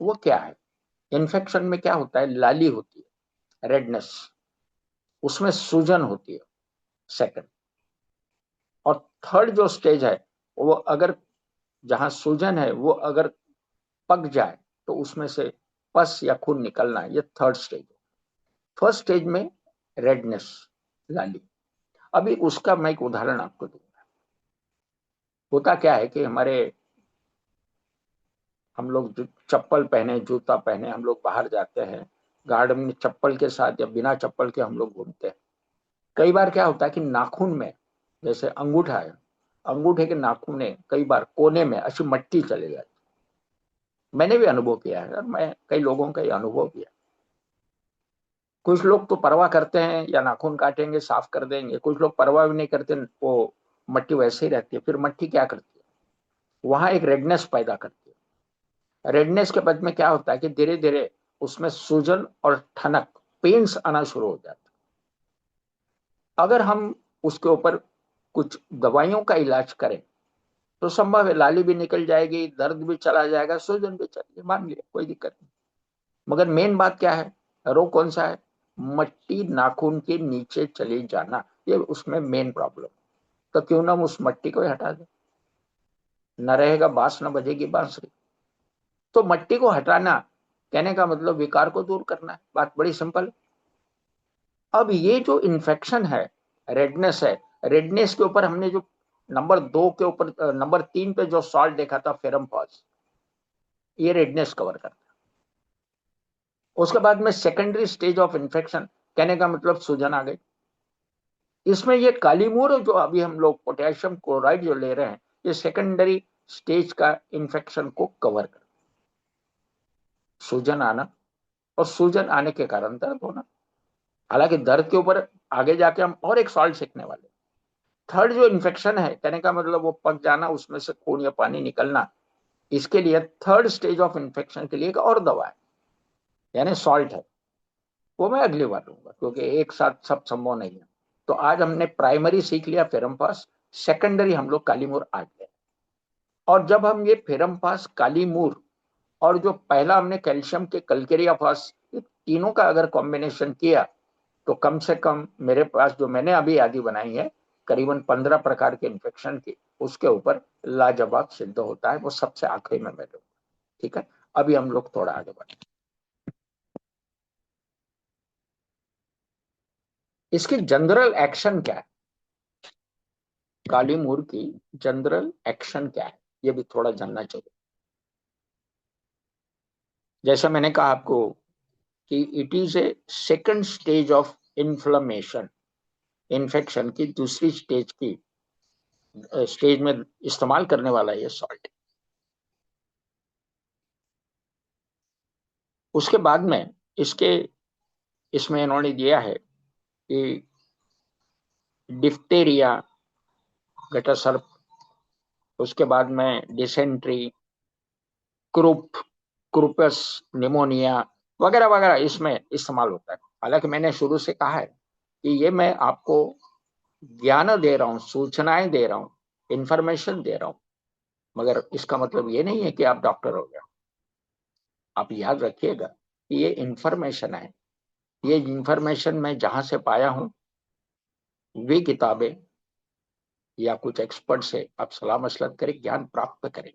वो क्या है? इन्फेक्शन में क्या होता है? लाली होती है, रेडनेस, उसमें सूजन होती है, सेकंड। और थर्ड जो स्टेज है, वो अगर जहां सूजन है वो अगर पक जाए तो उसमें से पस या खून निकलना, ये थर्ड स्टेज। फर्स्ट स्टेज में रेडनेस, लाली। अभी उसका मैं एक उदाहरण आपको दूंगा। होता क्या है कि हम लोग जो चप्पल पहने, जूता पहने, हम लोग बाहर जाते हैं, गार्डन में चप्पल के साथ या बिना चप्पल के हम लोग घूमते हैं। कई बार क्या होता है कि नाखून में, जैसे अंगूठा है, अंगूठे के नाखून में कई बार कोने में अच्छी मट्टी चले जाती। मैंने भी अनुभव किया है और मैं कई लोगों का ये अनुभव किया। कुछ लोग तो परवाह करते हैं, या नाखून काटेंगे साफ कर देंगे, कुछ लोग परवाह भी नहीं करते, वो मट्टी वैसे ही रहती है। फिर मट्टी क्या करती है, वहां एक रेडनेस पैदा करती है। रेडनेस के बाद में क्या होता है कि धीरे धीरे उसमें सूजन और ठनक, पेन्स आना शुरू हो जाता है। अगर हम उसके ऊपर कुछ दवाइयों का इलाज करें तो संभव है लाली भी निकल जाएगी, दर्द भी चला जाएगा, सूजन भी चलेगी, मान लिया, कोई दिक्कत नहीं। मगर मेन बात क्या है, रोग कौन सा है? मट्टी नाखून के नीचे चली जाना, ये उसमें मेन प्रॉब्लम। तो क्यों ना हम उस मट्टी को ही हटा दें, न रहेगा बांस न बजेगी बांसुरी। तो मट्टी को हटाना कहने का मतलब विकार को दूर करना है, बात बड़ी सिंपल। अब ये जो इन्फेक्शन है, रेडनेस है, रेडनेस के ऊपर हमने जो नंबर 2 के ऊपर, नंबर 3 पे जो सॉल्ट देखा था, फेरम पॉज, ये रेडनेस कवर करता है। उसके बाद में सेकेंडरी स्टेज ऑफ इन्फेक्शन, कहने का मतलब सूजन आ गई। इसमें ये कालीमूर जो अभी हम लोग पोटेशियम क्लोराइड जो ले रहे हैं, ये सेकेंडरी स्टेज का इन्फेक्शन को कवर कर, सूजन आना, और सूजन आने के कारण दर्द होना। हालांकि दर्द के ऊपर आगे जाके हम और एक सॉल्ट सीखने वाले। थर्ड जो इन्फेक्शन है, कहने का मतलब वो पक जाना, उसमें से खून या पानी निकलना, इसके लिए थर्ड स्टेज ऑफ इन्फेक्शन के लिए एक और दवा है, यानी सॉल्ट है। वो मैं अगली बार लूंगा, क्योंकि एक साथ सब संभव नहीं है। तो आज हमने प्राइमरी सीख लिया फेरमपास, सेकेंडरी हम लोग कालीमूर आ गए। और जब हम ये फेरमपास, कालीमूर, और जो पहला हमने कैल्शियम के कलकेरिया फास, तीनों का अगर कॉम्बिनेशन किया तो कम से कम मेरे पास जो मैंने अभी यादी बनाई है, करीबन 15 प्रकार के इन्फेक्शन की, उसके ऊपर लाजवाब सिद्ध होता है। वो सबसे आखिरी में मैं दूंगा, ठीक है? अभी हम लोग थोड़ा आगे बढ़े। इसकी जनरल एक्शन क्या है, कालीमूर की जनरल एक्शन क्या है, ये भी थोड़ा जानना चाहिए। जैसा मैंने कहा आपको कि it is a second stage of inflammation. Infection की दूसरी स्टेज में इस्तेमाल करने वाला ये सॉल्ट। उसके बाद में इसके इसमें इन्होंने दिया है कि डिफ्टेरिया, गटासर्प, उसके बाद में डिसेंट्री, क्रूप, क्रूपस, निमोनिया वगैरह वगैरह इसमें इस्तेमाल होता है। हालांकि मैंने शुरू से कहा है कि ये मैं आपको ज्ञान दे रहा हूँ, सूचनाएं दे रहा हूँ, इंफॉर्मेशन दे रहा हूँ, मगर इसका मतलब ये नहीं है कि आप डॉक्टर हो गए। आप याद रखिएगा कि ये इंफॉर्मेशन है। ये इंफॉर्मेशन मैं जहां से पाया हूं, वे किताबें या कुछ एक्सपर्ट से आप सलाह मशवरत करें, ज्ञान प्राप्त करें,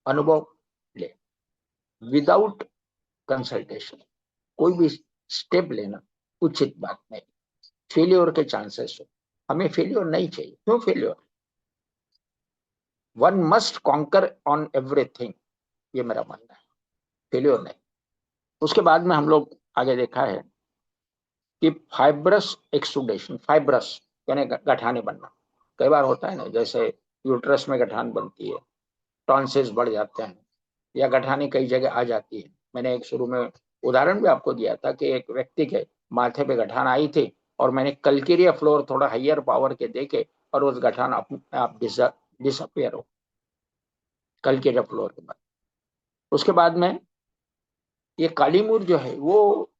अनुभव ले, विदाउट कंसल्टेशन कोई भी स्टेप लेना उचित बात नहीं। फेलियर के चांसेस हो, हमें फेलियर नहीं चाहिए। क्यों failure? One must conquer on everything, ये मेरा मानना है, फेलियर नहीं। उसके बाद में हम लोग आगे देखा है कि फाइब्रस एक्सुडेशन, फाइब्रस यानी गठाने बनना। कई बार होता है ना, जैसे यूट्रस में गठान बनती है, टॉन्सिल्स बढ़ जाते हैं, या गठाने कई जगह आ जाती है। मैंने एक शुरू में उदाहरण भी आपको दिया था कि एक व्यक्ति के माथे पे गठान आई थी और मैंने कल्किरिया फ्लोर थोड़ा हाइयर पावर के देखे और उस गठान अपने आप डिसअपियर हो, कल्किरिया फ्लोर के बाद। उसके बाद में ये काली मूर जो है वो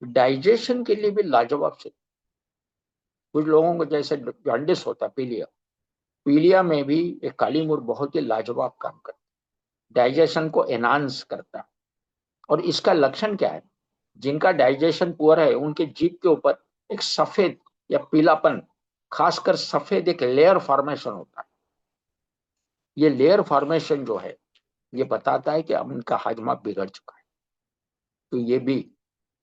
डाइजेशन के लिए भी लाजवाब से। कुछ लोगों को जैसे जॉन्डिस होता है, पीलिया, पीलिया में भी एक काली मूर बहुत ही लाजवाब काम करता है, डाइजेशन को एनहांस करता है। और इसका लक्षण क्या है? जिनका डाइजेशन पुअर है उनके जीभ के ऊपर एक सफेद या पीलापन, खासकर सफेद एक लेयर फॉर्मेशन होता है। ये लेयर फॉर्मेशन जो है ये बताता है कि अब उनका हाजमा बिगड़ चुका है। तो ये भी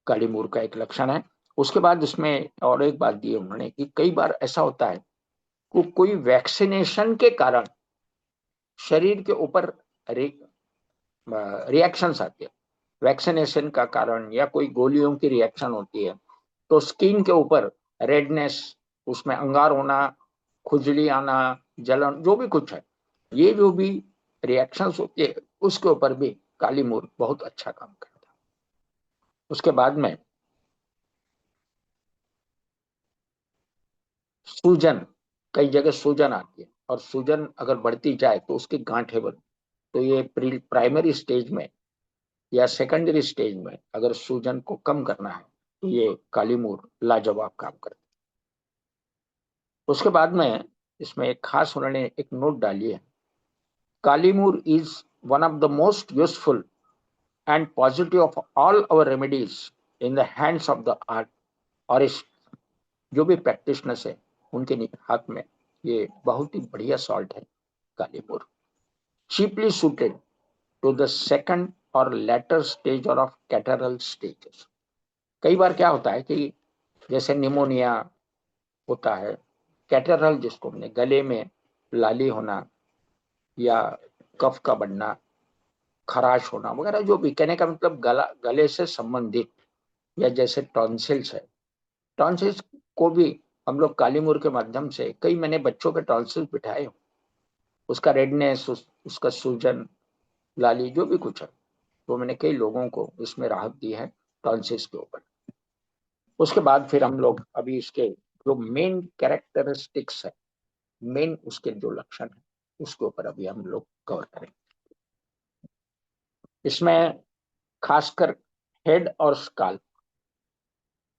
काली मूर का एक लक्षण है। उसके बाद इसमें और एक बात दी है उन्होंने कि कई बार ऐसा होता है कि कोई वैक्सीनेशन के कारण शरीर के ऊपर रिएक्शंस आते हैं। वैक्सीनेशन का कारण या कोई गोलियों की रिएक्शन होती है तो स्किन के ऊपर रेडनेस, उसमें अंगार होना, खुजली आना, जलन, जो भी कुछ है, ये जो भी रिएक्शंस होती है उसके ऊपर भी काली मूर बहुत अच्छा काम करता है। उसके बाद में सूजन, कई जगह सूजन आती है और सूजन अगर बढ़ती जाए तो उसकी गांठें बनती। तो ये प्राइमरी स्टेज में या सेकेंडरी स्टेज में अगर सूजन को कम करना है तो ये काली मूर लाजवाब काम करती है। उसके बाद में इसमें एक खास उन्होंने एक नोट डाली है, kali mur is one of the most useful and positive of all our remedies in the hands of the art. और इस जो भी प्रैक्टिशनर्स है उनके हाथ में ये बहुत ही बढ़िया सॉल्ट है kali mur, cheaply suited to the second or later stage or of catarrhal stages. कई बार क्या होता है कि जैसे निमोनिया होता है, कैटरल जिसको हमने गले में लाली होना या कफ का बढ़ना, खराश होना वगैरह, जो भी कहने का मतलब गले से संबंधित, या जैसे टॉन्सिल्स है, टॉन्सिल्स को भी हम लोग काली मूर के माध्यम से, कई मैंने बच्चों के टॉन्सिल्स बिठाए, उसका रेडनेस, उसका सूजन, लाली, जो भी कुछ है, तो मैंने कई लोगों को इसमें राहत दी है टॉन्सिल्स के ऊपर। उसके बाद फिर हम लोग अभी इसके जो मेन कैरेक्टरिस्टिक्स है, मेन उसके जो लक्षण है उसके ऊपर अभी हम लोग कवर करेंगे। इसमें खासकर हेड और स्काल्प,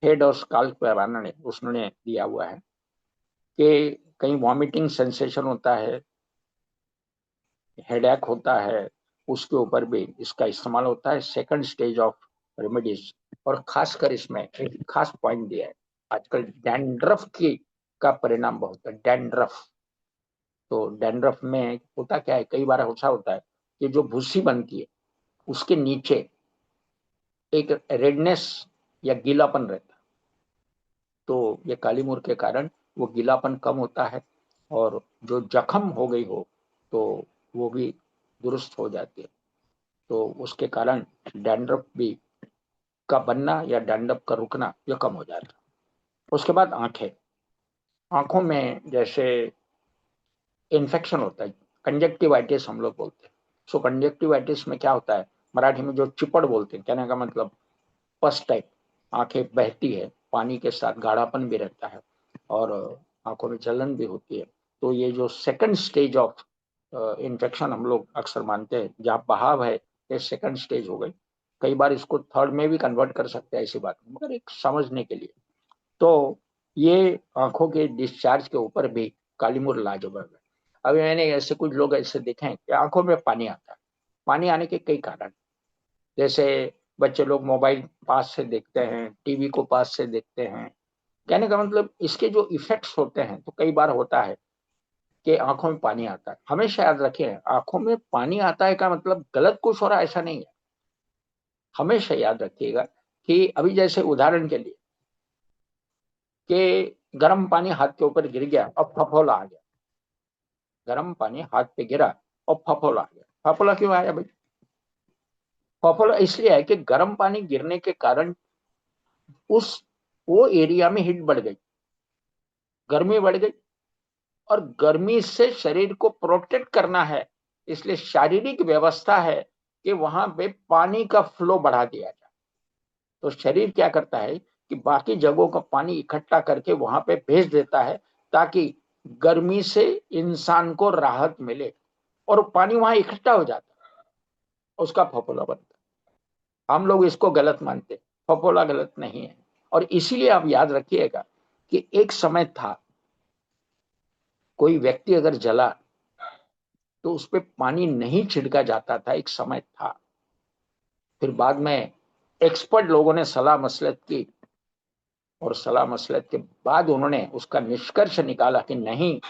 हेड और स्काल्प पे ने उसने दिया हुआ है कि कहीं वॉमिटिंग सेंसेशन होता है, हेडेक होता है, उसके ऊपर भी इसका इस्तेमाल होता है, सेकंड स्टेज ऑफ रेमेडीज। और खासकर इसमें एक खास पॉइंट दिया है, आजकल डैंड्रफ की का परिणाम बहुत है, डैंड्रफ। तो डैंड्रफ में होता क्या है, कई बार ऐसा होता है कि जो भूसी बनती है उसके नीचे एक रेडनेस या गीलापन रहता है। तो ये काली मूर के कारण वो गीलापन कम होता है और जो जख्म हो गई हो तो वो भी दुरुस्त हो जाती है। तो उसके कारण डैंड्रफ भी का बनना या डैंड्रफ का रुकना ये कम हो जाता है। उसके बाद आंखें, आंखों में जैसे इन्फेक्शन होता है, कंजक्टिवाइटिस हम लोग बोलते हैं। सो कंजक्टिवाइटिस में क्या होता है, मराठी में जो चिपड़ बोलते हैं, कहने का मतलब पस टाइप, आंखें बहती है, पानी के साथ गाढ़ापन भी रहता है और आंखों में जलन भी होती है। तो ये जो सेकंड स्टेज ऑफ इन्फेक्शन हम लोग अक्सर मानते हैं, जहाँ बहाव है, ये सेकंड स्टेज हो गई। कई बार इसको थर्ड में भी कन्वर्ट कर सकते हैं, ऐसी बात नहीं, मगर एक समझने के लिए। तो ये आंखों के डिस्चार्ज के ऊपर भी कालीमुर लाजवाब है। अभी मैंने ऐसे कुछ लोग ऐसे देखे हैं कि आंखों में पानी आता है। पानी आने के कई कारण, जैसे बच्चे लोग मोबाइल पास से देखते हैं, टीवी को पास से देखते हैं। कहने का मतलब इसके जो इफेक्ट्स होते हैं, तो कई बार होता है कि आंखों में पानी आता है। हमेशा याद रखिए, आंखों में पानी आता है का मतलब गलत कुछ हो रहा है ऐसा नहीं है। हमेशा याद रखिएगा कि अभी जैसे उदाहरण के लिए कि गर्म पानी हाथ के ऊपर गिर गया और फफोला आ गया। गर्म पानी हाथ पे गिरा और फफोला आ गया। फफोला क्यों आया भाई? फफोला इसलिए है कि गर्म पानी गिरने के कारण उस वो एरिया में हीट बढ़ गई, गर्मी बढ़ गई, और गर्मी से शरीर को प्रोटेक्ट करना है, इसलिए शारीरिक व्यवस्था है कि वहां पे पानी का फ्लो बढ़ा दिया जाए। तो शरीर क्या करता है कि बाकी जगहों का पानी इकट्ठा करके वहां पे भेज देता है, ताकि गर्मी से इंसान को राहत मिले, और पानी वहां इकट्ठा हो जाता है, उसका फफोला बनता है। हम लोग इसको गलत मानते हैं, फफोला गलत नहीं है। और इसीलिए आप याद रखिएगा कि एक समय था, कोई व्यक्ति अगर जला तो उस पर पानी नहीं छिड़का जाता था, एक समय था। फिर बाद में एक्सपर्ट लोगों ने सलाह मसलत की, और सलाह मसलत के बाद उन्होंने उसका निष्कर्ष निकाला कि नहीं,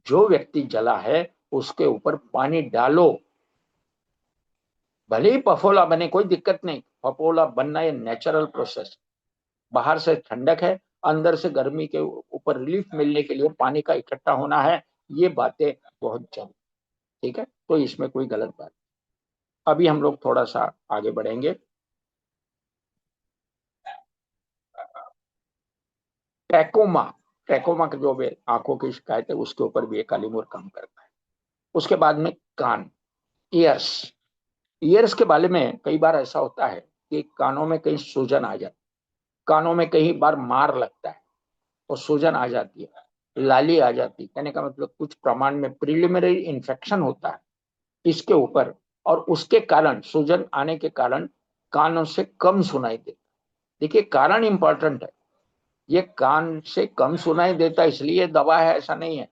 जो व्यक्ति जला है उसके ऊपर पानी डालो, भले ही फफोला बने कोई दिक्कत नहीं। फफोला बनना ये नेचुरल प्रोसेस, बाहर से ठंडक है, अंदर से गर्मी के ऊपर रिलीफ मिलने के लिए पानी का इकट्ठा होना है। ये बातें बहुत जरूरी, ठीक है, तो इसमें कोई गलत बात। अभी हम लोग थोड़ा सा आगे बढ़ेंगे। ट्रैकोमा, ट्रैकोमा का जो भी आंखों की शिकायत है, उसके ऊपर भी ये कालीमूर काम करता है। उसके बाद में कान, ईयर्स। ईयर्स के बारे में कई बार ऐसा होता है कि कानों में कहीं सूजन आ जाती, कानों में कई बार मार लगता है और सूजन आ जाती है, लाली आ जाती है। कहने का मतलब कुछ प्रमाण में प्रिलिमिनरी इन्फेक्शन होता है इसके ऊपर, और उसके कारण, सूजन आने के कारण कानों से कम सुनाई देता। देखिए, कारण इंपॉर्टेंट है। ये कान से कम सुनाई देता इसलिए दवा है ऐसा नहीं है,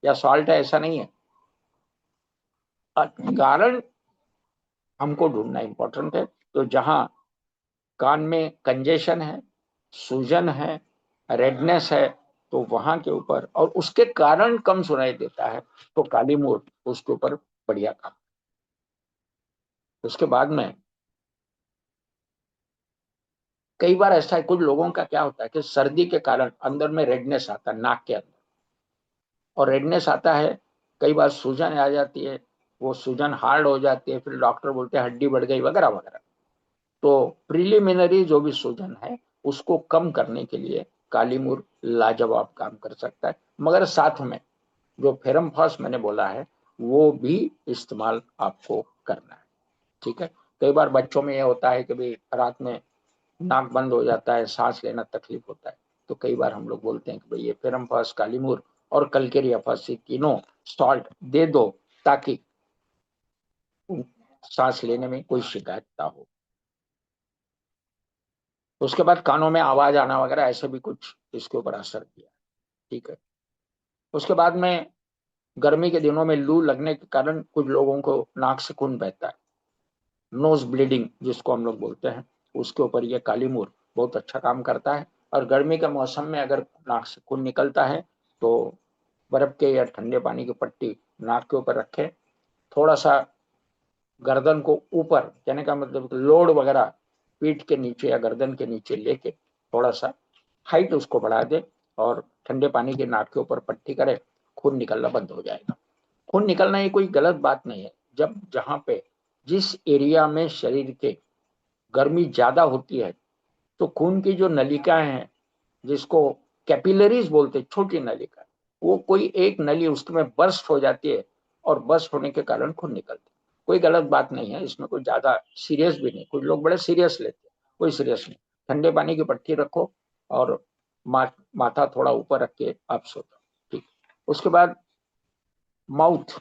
या सॉल्ट है ऐसा नहीं है। कारण हमको ढूंढना इंपॉर्टेंट है। तो जहां कान में कंजेशन है, सूजन है, रेडनेस है, तो वहां के ऊपर, और उसके कारण कम सुनाई देता है, तो काली मूर उसके ऊपर बढ़िया काम। उसके बाद में कई बार ऐसा है, कुछ लोगों का क्या होता है कि सर्दी के कारण अंदर में रेडनेस आता है नाक के अंदर, और रेडनेस आता है, कई बार सूजन आ जाती है, वो सूजन हार्ड हो जाती है, फिर डॉक्टर बोलते हैं हड्डी बढ़ गई वगैरह वगैरह। तो प्रिलिमिनरी जो भी सूजन है, उसको कम करने के लिए कालीमूर लाजवाब काम कर सकता है। मगर साथ में जो फेरम फॉस मैंने बोला है, वो भी इस्तेमाल आपको करना है, ठीक है। कई बार बच्चों में ये होता है कि भाई रात में नाक बंद हो जाता है, सांस लेना तकलीफ होता है, तो कई बार हम लोग बोलते हैं कि भाई ये फेरम फॉस, कालीमूर और कलकेरिया फॉस, तीनों सॉल्ट दे दो, ताकि सांस लेने में कोई शिकायत ना हो। उसके बाद कानों में आवाज आना वगैरह, ऐसे भी कुछ इसके ऊपर असर किया, ठीक है। उसके बाद में गर्मी के दिनों में लू लगने के कारण कुछ लोगों को नाक से खून बहता है, नोज ब्लीडिंग जिसको हम लोग बोलते हैं, उसके ऊपर ये कालीमूर बहुत अच्छा काम करता है। और गर्मी के मौसम में अगर नाक से खून निकलता है, तो बर्फ के या ठंडे पानी की पट्टी नाक के ऊपर रखें, थोड़ा सा गर्दन को ऊपर, कहने का मतलब लोड वगैरह पीठ के नीचे या गर्दन के नीचे लेके थोड़ा सा हाइट उसको बढ़ा दे, और ठंडे पानी के नाक के ऊपर पट्टी करे, खून निकलना बंद हो जाएगा। खून निकलना ये कोई गलत बात नहीं है। जब जहां पे जिस एरिया में शरीर के गर्मी ज्यादा होती है, तो खून की जो नलिकाएं हैं, जिसको कैपिलरीज बोलते, छोटी नली का, वो कोई एक नली उसमें बर्स्ट हो जाती है और बर्स्ट होने के कारण खून निकलती है। कोई गलत बात नहीं है इसमें, कोई ज्यादा सीरियस भी नहीं, कुछ लोग बड़े सीरियस लेते हैं, कोई सीरियस नहीं। ठंडे पानी की पट्टी रखो और माथा थोड़ा ऊपर रख के आप सो जाओ, ठीक। उसके बाद माउथ,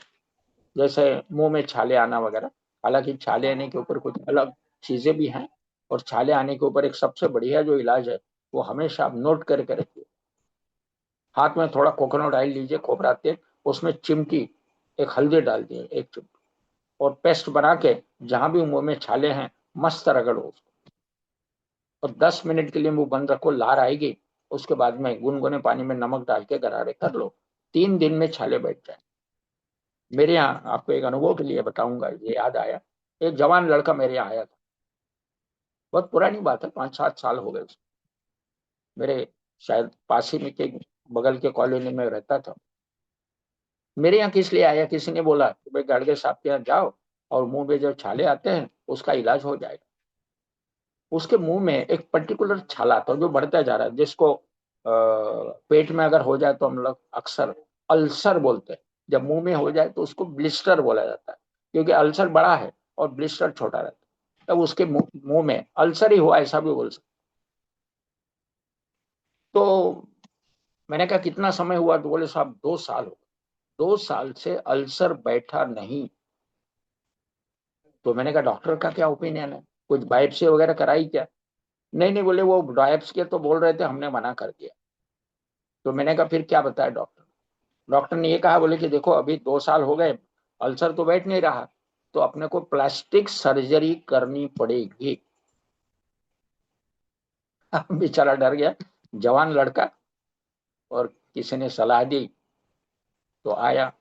जैसे मुंह में छाले आना वगैरह, हालांकि छाले आने के ऊपर कुछ अलग चीजें भी हैं, और छाले आने के ऊपर एक सबसे बढ़िया जो इलाज है वो हमेशा आप नोट करके रखिए। हाथ में थोड़ा कोकोनट ऑयल लीजिए, खोपरा तेल, उसमें चिमटी एक हल्दी डाल दिए, एक चिमटी, और पेस्ट बना के जहां भी मुंह में छाले हैं मस्त रगड़ो उसको, और 10 मिनट के लिए मुंह बंद रखो, लार आएगी। उसके बाद में गुनगुने पानी में नमक डाल के गरारे कर लो, 3 दिन में छाले बैठ जाए। मेरे यहाँ आपको एक अनुभव के लिए बताऊंगा, ये याद आया। एक जवान लड़का मेरे यहाँ आया था, बहुत पुरानी बात है, 5-7 साल हो गए उसको। मेरे शायद पास ही में के बगल के कॉलोनी में रहता था। मेरे यहाँ किस लिए आया, किसी ने बोला कि भाई गाड़गे साहब के यहाँ जाओ और मुंह में जो छाले आते हैं उसका इलाज हो जाएगा। उसके मुंह में एक पर्टिकुलर छाला था जो बढ़ता जा रहा है, जिसको पेट में अगर हो जाए तो हम लोग अक्सर अल्सर बोलते हैं। जब मुंह में हो जाए तो उसको ब्लिस्टर बोला जाता है, क्योंकि अल्सर बड़ा है और ब्लिस्टर छोटा रहता है। तब उसके मुंह में अल्सर ही हुआ, ऐसा भी बोल सकते। तो मैंने कहा कितना समय हुआ, तो बोले साहब 2 साल हो गए, 2 साल से अल्सर बैठा नहीं। तो मैंने कहा डॉक्टर का क्या ओपिनियन है, कुछ बायोप्सी वगैरह कराई क्या? नहीं नहीं, बोले वो बायोप्सी के तो बोल रहे थे, हमने मना कर दिया। तो मैंने कहा फिर क्या बताया डॉक्टर? डॉक्टर ने ये कहा, बोले कि देखो अभी 2 साल हो गए, अल्सर तो बैठ नहीं रहा, तो अपने को प्लास्टिक सर्जरी करनी पड़ेगी। बेचारा डर गया, जवान लड़का, और किसी ने सलाह दी। तो आया,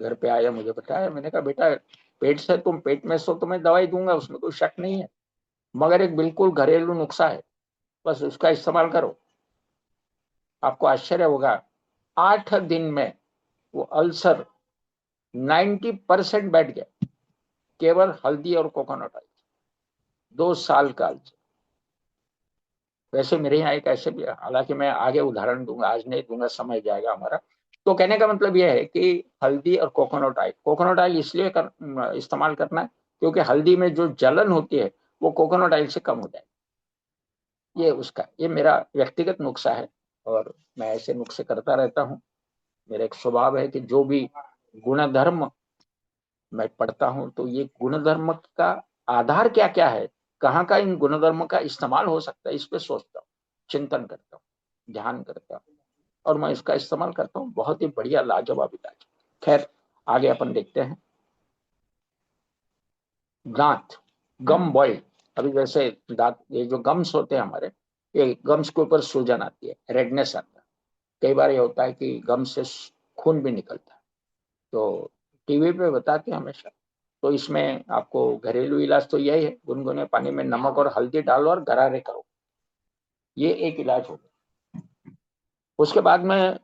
घर पे आया, मुझे बताया। मैंने कहा बेटा, पेट से तुम पेट में सो, तुम्हें दवाई दूंगा, उसमें कोई शक नहीं है, मगर एक बिल्कुल घरेलू नुस्खा है, बस उसका इस्तेमाल करो। आपको आश्चर्य होगा, 8 दिन में वो अल्सर 90% बैठ गया, केवल हल्दी और कोकोनट ऑयल। 2 साल का अल्सर। वैसे मेरे यहाँ एक ऐसे भी, हालांकि मैं आगे उदाहरण दूंगा, आज नहीं दूंगा, समय जाएगा हमारा। तो कहने का मतलब यह है कि हल्दी और कोकोनट ऑयल इसलिए इस्तेमाल करना है क्योंकि हल्दी में जो जलन होती है वो कोकोनट ऑयल से कम हो जाए। ये मेरा व्यक्तिगत नुस्खा है, और मैं ऐसे नुस्खे करता रहता हूँ। मेरा एक स्वभाव है कि जो भी गुणधर्म मैं पढ़ता हूँ, तो ये गुणधर्म का आधार क्या क्या है, कहाँ का इन गुणधर्म का इस्तेमाल हो सकता है, इस पे सोचता हूँ, चिंतन करता हूँ, ध्यान करता हूँ, और मैं इसका इस्तेमाल करता हूँ। बहुत ही बढ़िया लाजवाब इलाज। खैर, आगे अपन देखते हैं। दांत, गम बॉइल। अभी जैसे दांत, ये जो गम्स होते हैं हमारे, ये गम्स के ऊपर सूजन आती है, रेडनेस आता है। कई बार ये होता है कि गम से खून भी निकलता है। तो टीवी पे बताते हैं हमेशा। तो इसमें आपको घरेलू इलाज तो यही है, गुनगुने पानी में नमक और हल्दी डालो और गरारे करो, ये एक इलाज हो गया। उसके बाद में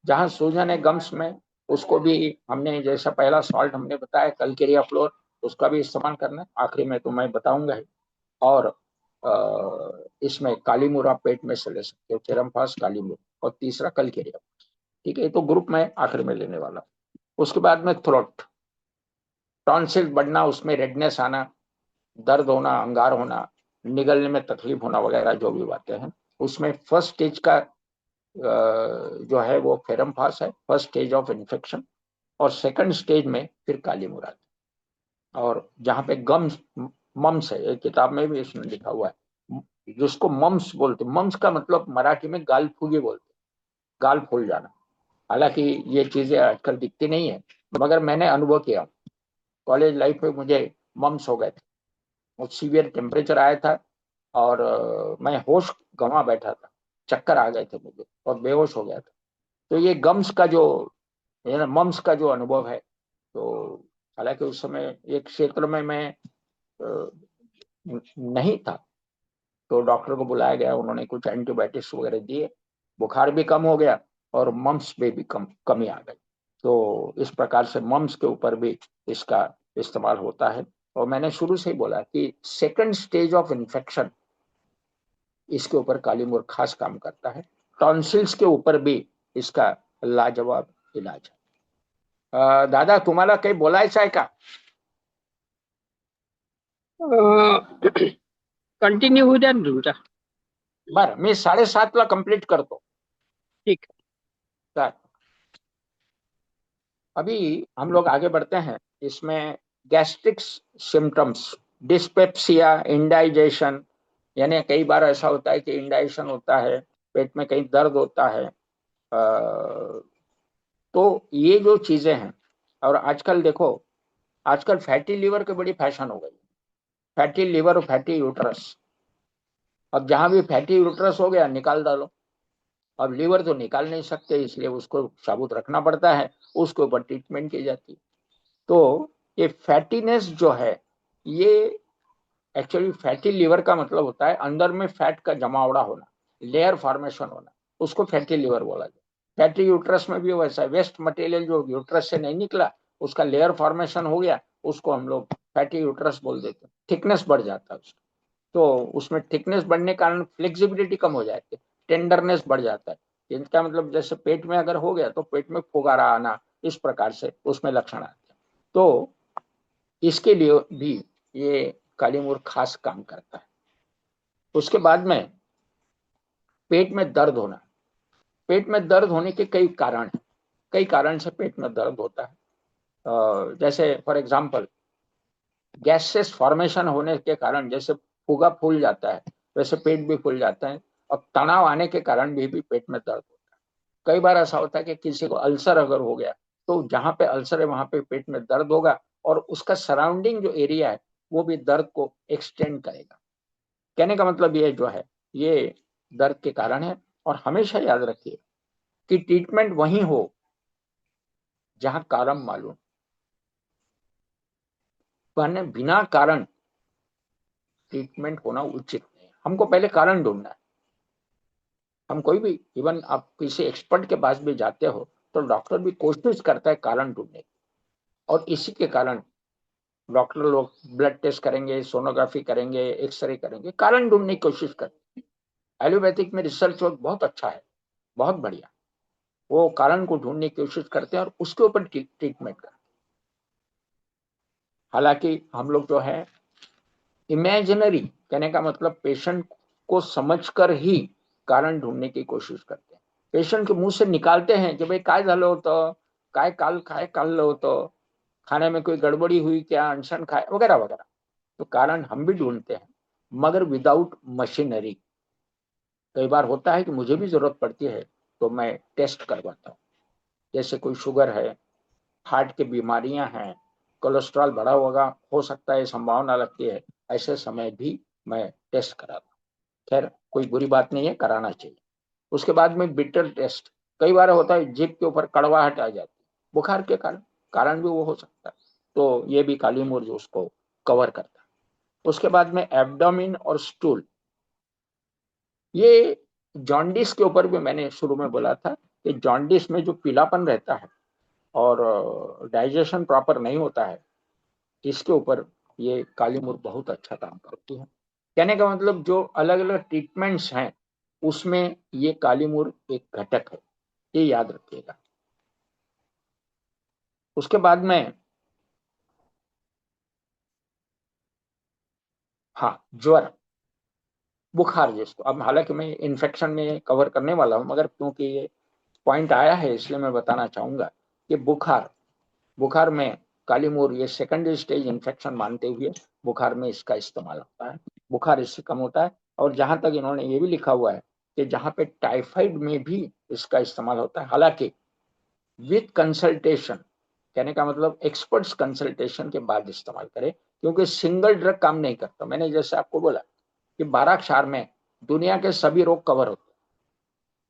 जहाँ सूजन है गम्स में, उसको भी हमने, जैसा पहला सॉल्ट हमने बताया कलकेरिया फ्लोर, उसका भी इस्तेमाल करना है, आखिरी में तो मैं बताऊंगा ही। और इसमें काली मूरा पेट में से ले सकते हो, चरमफास, काली मूरा, और तीसरा कलकेरिया। ठीक है, तो ग्रुप में आखिर में लेने वाला। उसके बाद में थ्रोट, टॉन्सिल बढ़ना, उसमें रेडनेस आना, दर्द होना, अंगार होना, निगलने में तकलीफ होना वगैरह जो भी बातें हैं, उसमें फर्स्ट स्टेज का जो है वो फेरमफास है, फर्स्ट स्टेज ऑफ इन्फेक्शन। और सेकंड स्टेज में फिर काली मुराद। और जहाँ पे गम्स, मम्स है, एक किताब में भी इसमें लिखा हुआ है, जिसको मम्स बोलते, मम्स का मतलब मराठी में गाल फूगे बोलते, गाल फूल जाना। हालांकि ये चीजें आजकल दिखती नहीं है, मगर मैंने अनुभव किया, कॉलेज लाइफ में मुझे मम्स हो गए थे, वो सीवियर टेम्परेचर आया था, और मैं होश गंवा बैठा था, चक्कर आ गए थे मुझे और बेहोश हो गया था। तो ये गम्स का जो, मम्स का जो अनुभव है, तो हालांकि उस समय एक क्षेत्र में मैं नहीं था, तो डॉक्टर को बुलाया गया, उन्होंने कुछ एंटीबायोटिक्स वगैरह दिए, बुखार भी कम हो गया और मम्स में भी कमी आ गई। तो इस प्रकार से मम्स के ऊपर भी इसका इस्तेमाल होता है। और मैंने शुरू से ही बोला कि सेकंड स्टेज ऑफ इन्फेक्शन, इसके ऊपर काली मूर खास काम करता है। टॉन्सिल्स के ऊपर भी इसका लाजवाब इलाज है। दादा तुम्हाला काही बोलायचं आहे का? कंटिन्यू होऊ द्या ना तुमचा. बरं, मी 7:30 कंप्लीट करतो. ठीक. सर अभी हम लोग आगे बढ़ते हैं. इसमें गैस्ट्रिक सिम्टम्स, डिस्पेप्सिया, इंडाइजेशन, यानी कई बार ऐसा होता है कि इंडाइजेशन होता है, पेट में कहीं दर्द होता है. तो ये जो चीजें हैं, और आजकल देखो, आजकल फैटी लीवर की बड़ी फैशन हो गई. फैटी लीवर और फैटी यूट्रस. अब जहां भी फैटी यूट्रस हो गया निकाल डालो. अब लीवर तो निकाल नहीं सकते, इसलिए उसको साबुत रखना पड़ता है, उसके ऊपर ट्रीटमेंट की जाती है. तो ये फैटीनेस जो है, ये एक्चुअली फैटी लीवर का मतलब होता है अंदर में फैट का जमावड़ा होना, लेयर फॉर्मेशन होना, उसको फैटी लीवर बोला जाए. फैटी यूट्रस में भी वैसा है, वेस्ट मटेरियल जो यूट्रस से नहीं निकला उसका लेयर फॉर्मेशन हो गया, उसको हम लोग फैटी यूट्रस बोल देते हैं. थिकनेस बढ़ जाता है उसका. तो उसमें थिकनेस बढ़ने के कारण फ्लेक्सिबिलिटी कम हो जाती है, टेंडरनेस बढ़ जाता है. इनका मतलब जैसे पेट में अगर हो गया तो पेट में फुगारा आना, इस प्रकार से उसमें लक्षण आते हैं. तो इसके लिए भी ये काली मूर खास काम करता है. उसके बाद में पेट में दर्द होना. पेट में दर्द होने के कई कारण हैं. कई कारण से पेट में दर्द होता है. जैसे फॉर एग्जांपल गैसेस फॉर्मेशन होने के कारण, जैसे फुगा फूल जाता है वैसे पेट भी फूल जाता है. और तनाव आने के कारण भी पेट में दर्द होता है. कई बार ऐसा होता है कि किसी को अल्सर अगर हो गया तो जहां पे अल्सर है वहां पे पेट में दर्द होगा, और उसका सराउंडिंग जो एरिया है वो भी दर्द को एक्सटेंड करेगा. कहने का मतलब ये जो है, ये दर्द के कारण है. और हमेशा याद रखिए कि ट्रीटमेंट वहीं हो जहां कारण मालूम. वरना बिना कारण ट्रीटमेंट होना उचित नहीं. हमको पहले कारण ढूंढना है. हम कोई भी, इवन आप किसी एक्सपर्ट के पास भी जाते हो तो डॉक्टर भी कोशिश करता है कारण ढूंढने की. और इसी के कारण डॉक्टर लोग ब्लड टेस्ट करेंगे, सोनोग्राफी करेंगे, एक्सरे करेंगे, कारण ढूंढने की कोशिश करते हैं. एलोपैथिक में रिसर्च वर्क बहुत अच्छा है, बहुत बढ़िया. वो कारण को ढूंढने की कोशिश करते हैं और उसके ऊपर ट्रीटमेंट करते हैं. हालांकि हम लोग जो है इमेजिनरी, कहने का मतलब पेशेंट को समझकर ही कारण ढूंढने की कोशिश करते हैं. पेशेंट के मुंह से निकालते हैं कि भाई काय झालं होतं, काय खाल्लं होतं, खाने में कोई गड़बड़ी हुई क्या, अनशन खाए वगैरह वगैरह. तो कारण हम भी ढूंढते हैं, मगर विदाउट मशीनरी. कई बार होता है कि मुझे भी जरूरत पड़ती है तो मैं टेस्ट करवाता हूँ. जैसे कोई शुगर है, हार्ट की बीमारियां हैं, कोलेस्ट्रॉल बढ़ा होगा, हो सकता है, संभावना लगती है, ऐसे समय भी मैं टेस्ट कराता हूँ. खैर कोई बुरी बात नहीं है, कराना चाहिए. उसके बाद में बिटर टेस्ट. कई बार होता है जीभ के ऊपर कड़वाहट आ जाती है बुखार के कारण, कारण भी वो हो सकता है. तो ये भी काली मूर्ज उसको कवर करता है. उसके बाद में एब्डोमिन और स्टूल. ये जॉन्डिस के ऊपर भी मैंने शुरू में बोला था कि जॉन्डिस में जो पीलापन रहता है और डाइजेशन प्रॉपर नहीं होता है, इसके ऊपर ये काली मूर बहुत अच्छा काम करती है. कहने का मतलब जो अलग अलग ट्रीटमेंट्स हैं उसमें ये काली मूर एक घटक है, ये याद रखिएगा. उसके बाद में हाँ, ज्वर, बुखार जिसको, अब हालांकि मैं इन्फेक्शन में कवर करने वाला हूं, मगर क्योंकि ये पॉइंट आया है इसलिए मैं बताना चाहूंगा कि बुखार, बुखार में काली मूर ये सेकेंडरी स्टेज इन्फेक्शन मानते हुए बुखार में इसका इस्तेमाल होता है. बुखार इससे कम होता है. और जहां तक इन्होंने ये भी लिखा हुआ है कि जहां पे टाइफाइड में भी इसका इस्तेमाल होता है, हालांकि विथ कंसल्टेशन, कहने का मतलब एक्सपर्ट्स कंसल्टेशन के बाद इस्तेमाल करें, क्योंकि सिंगल ड्रग काम नहीं करता. मैंने जैसे आपको बोला कि 12 क्षार में दुनिया के सभी रोग कवर होते हैं.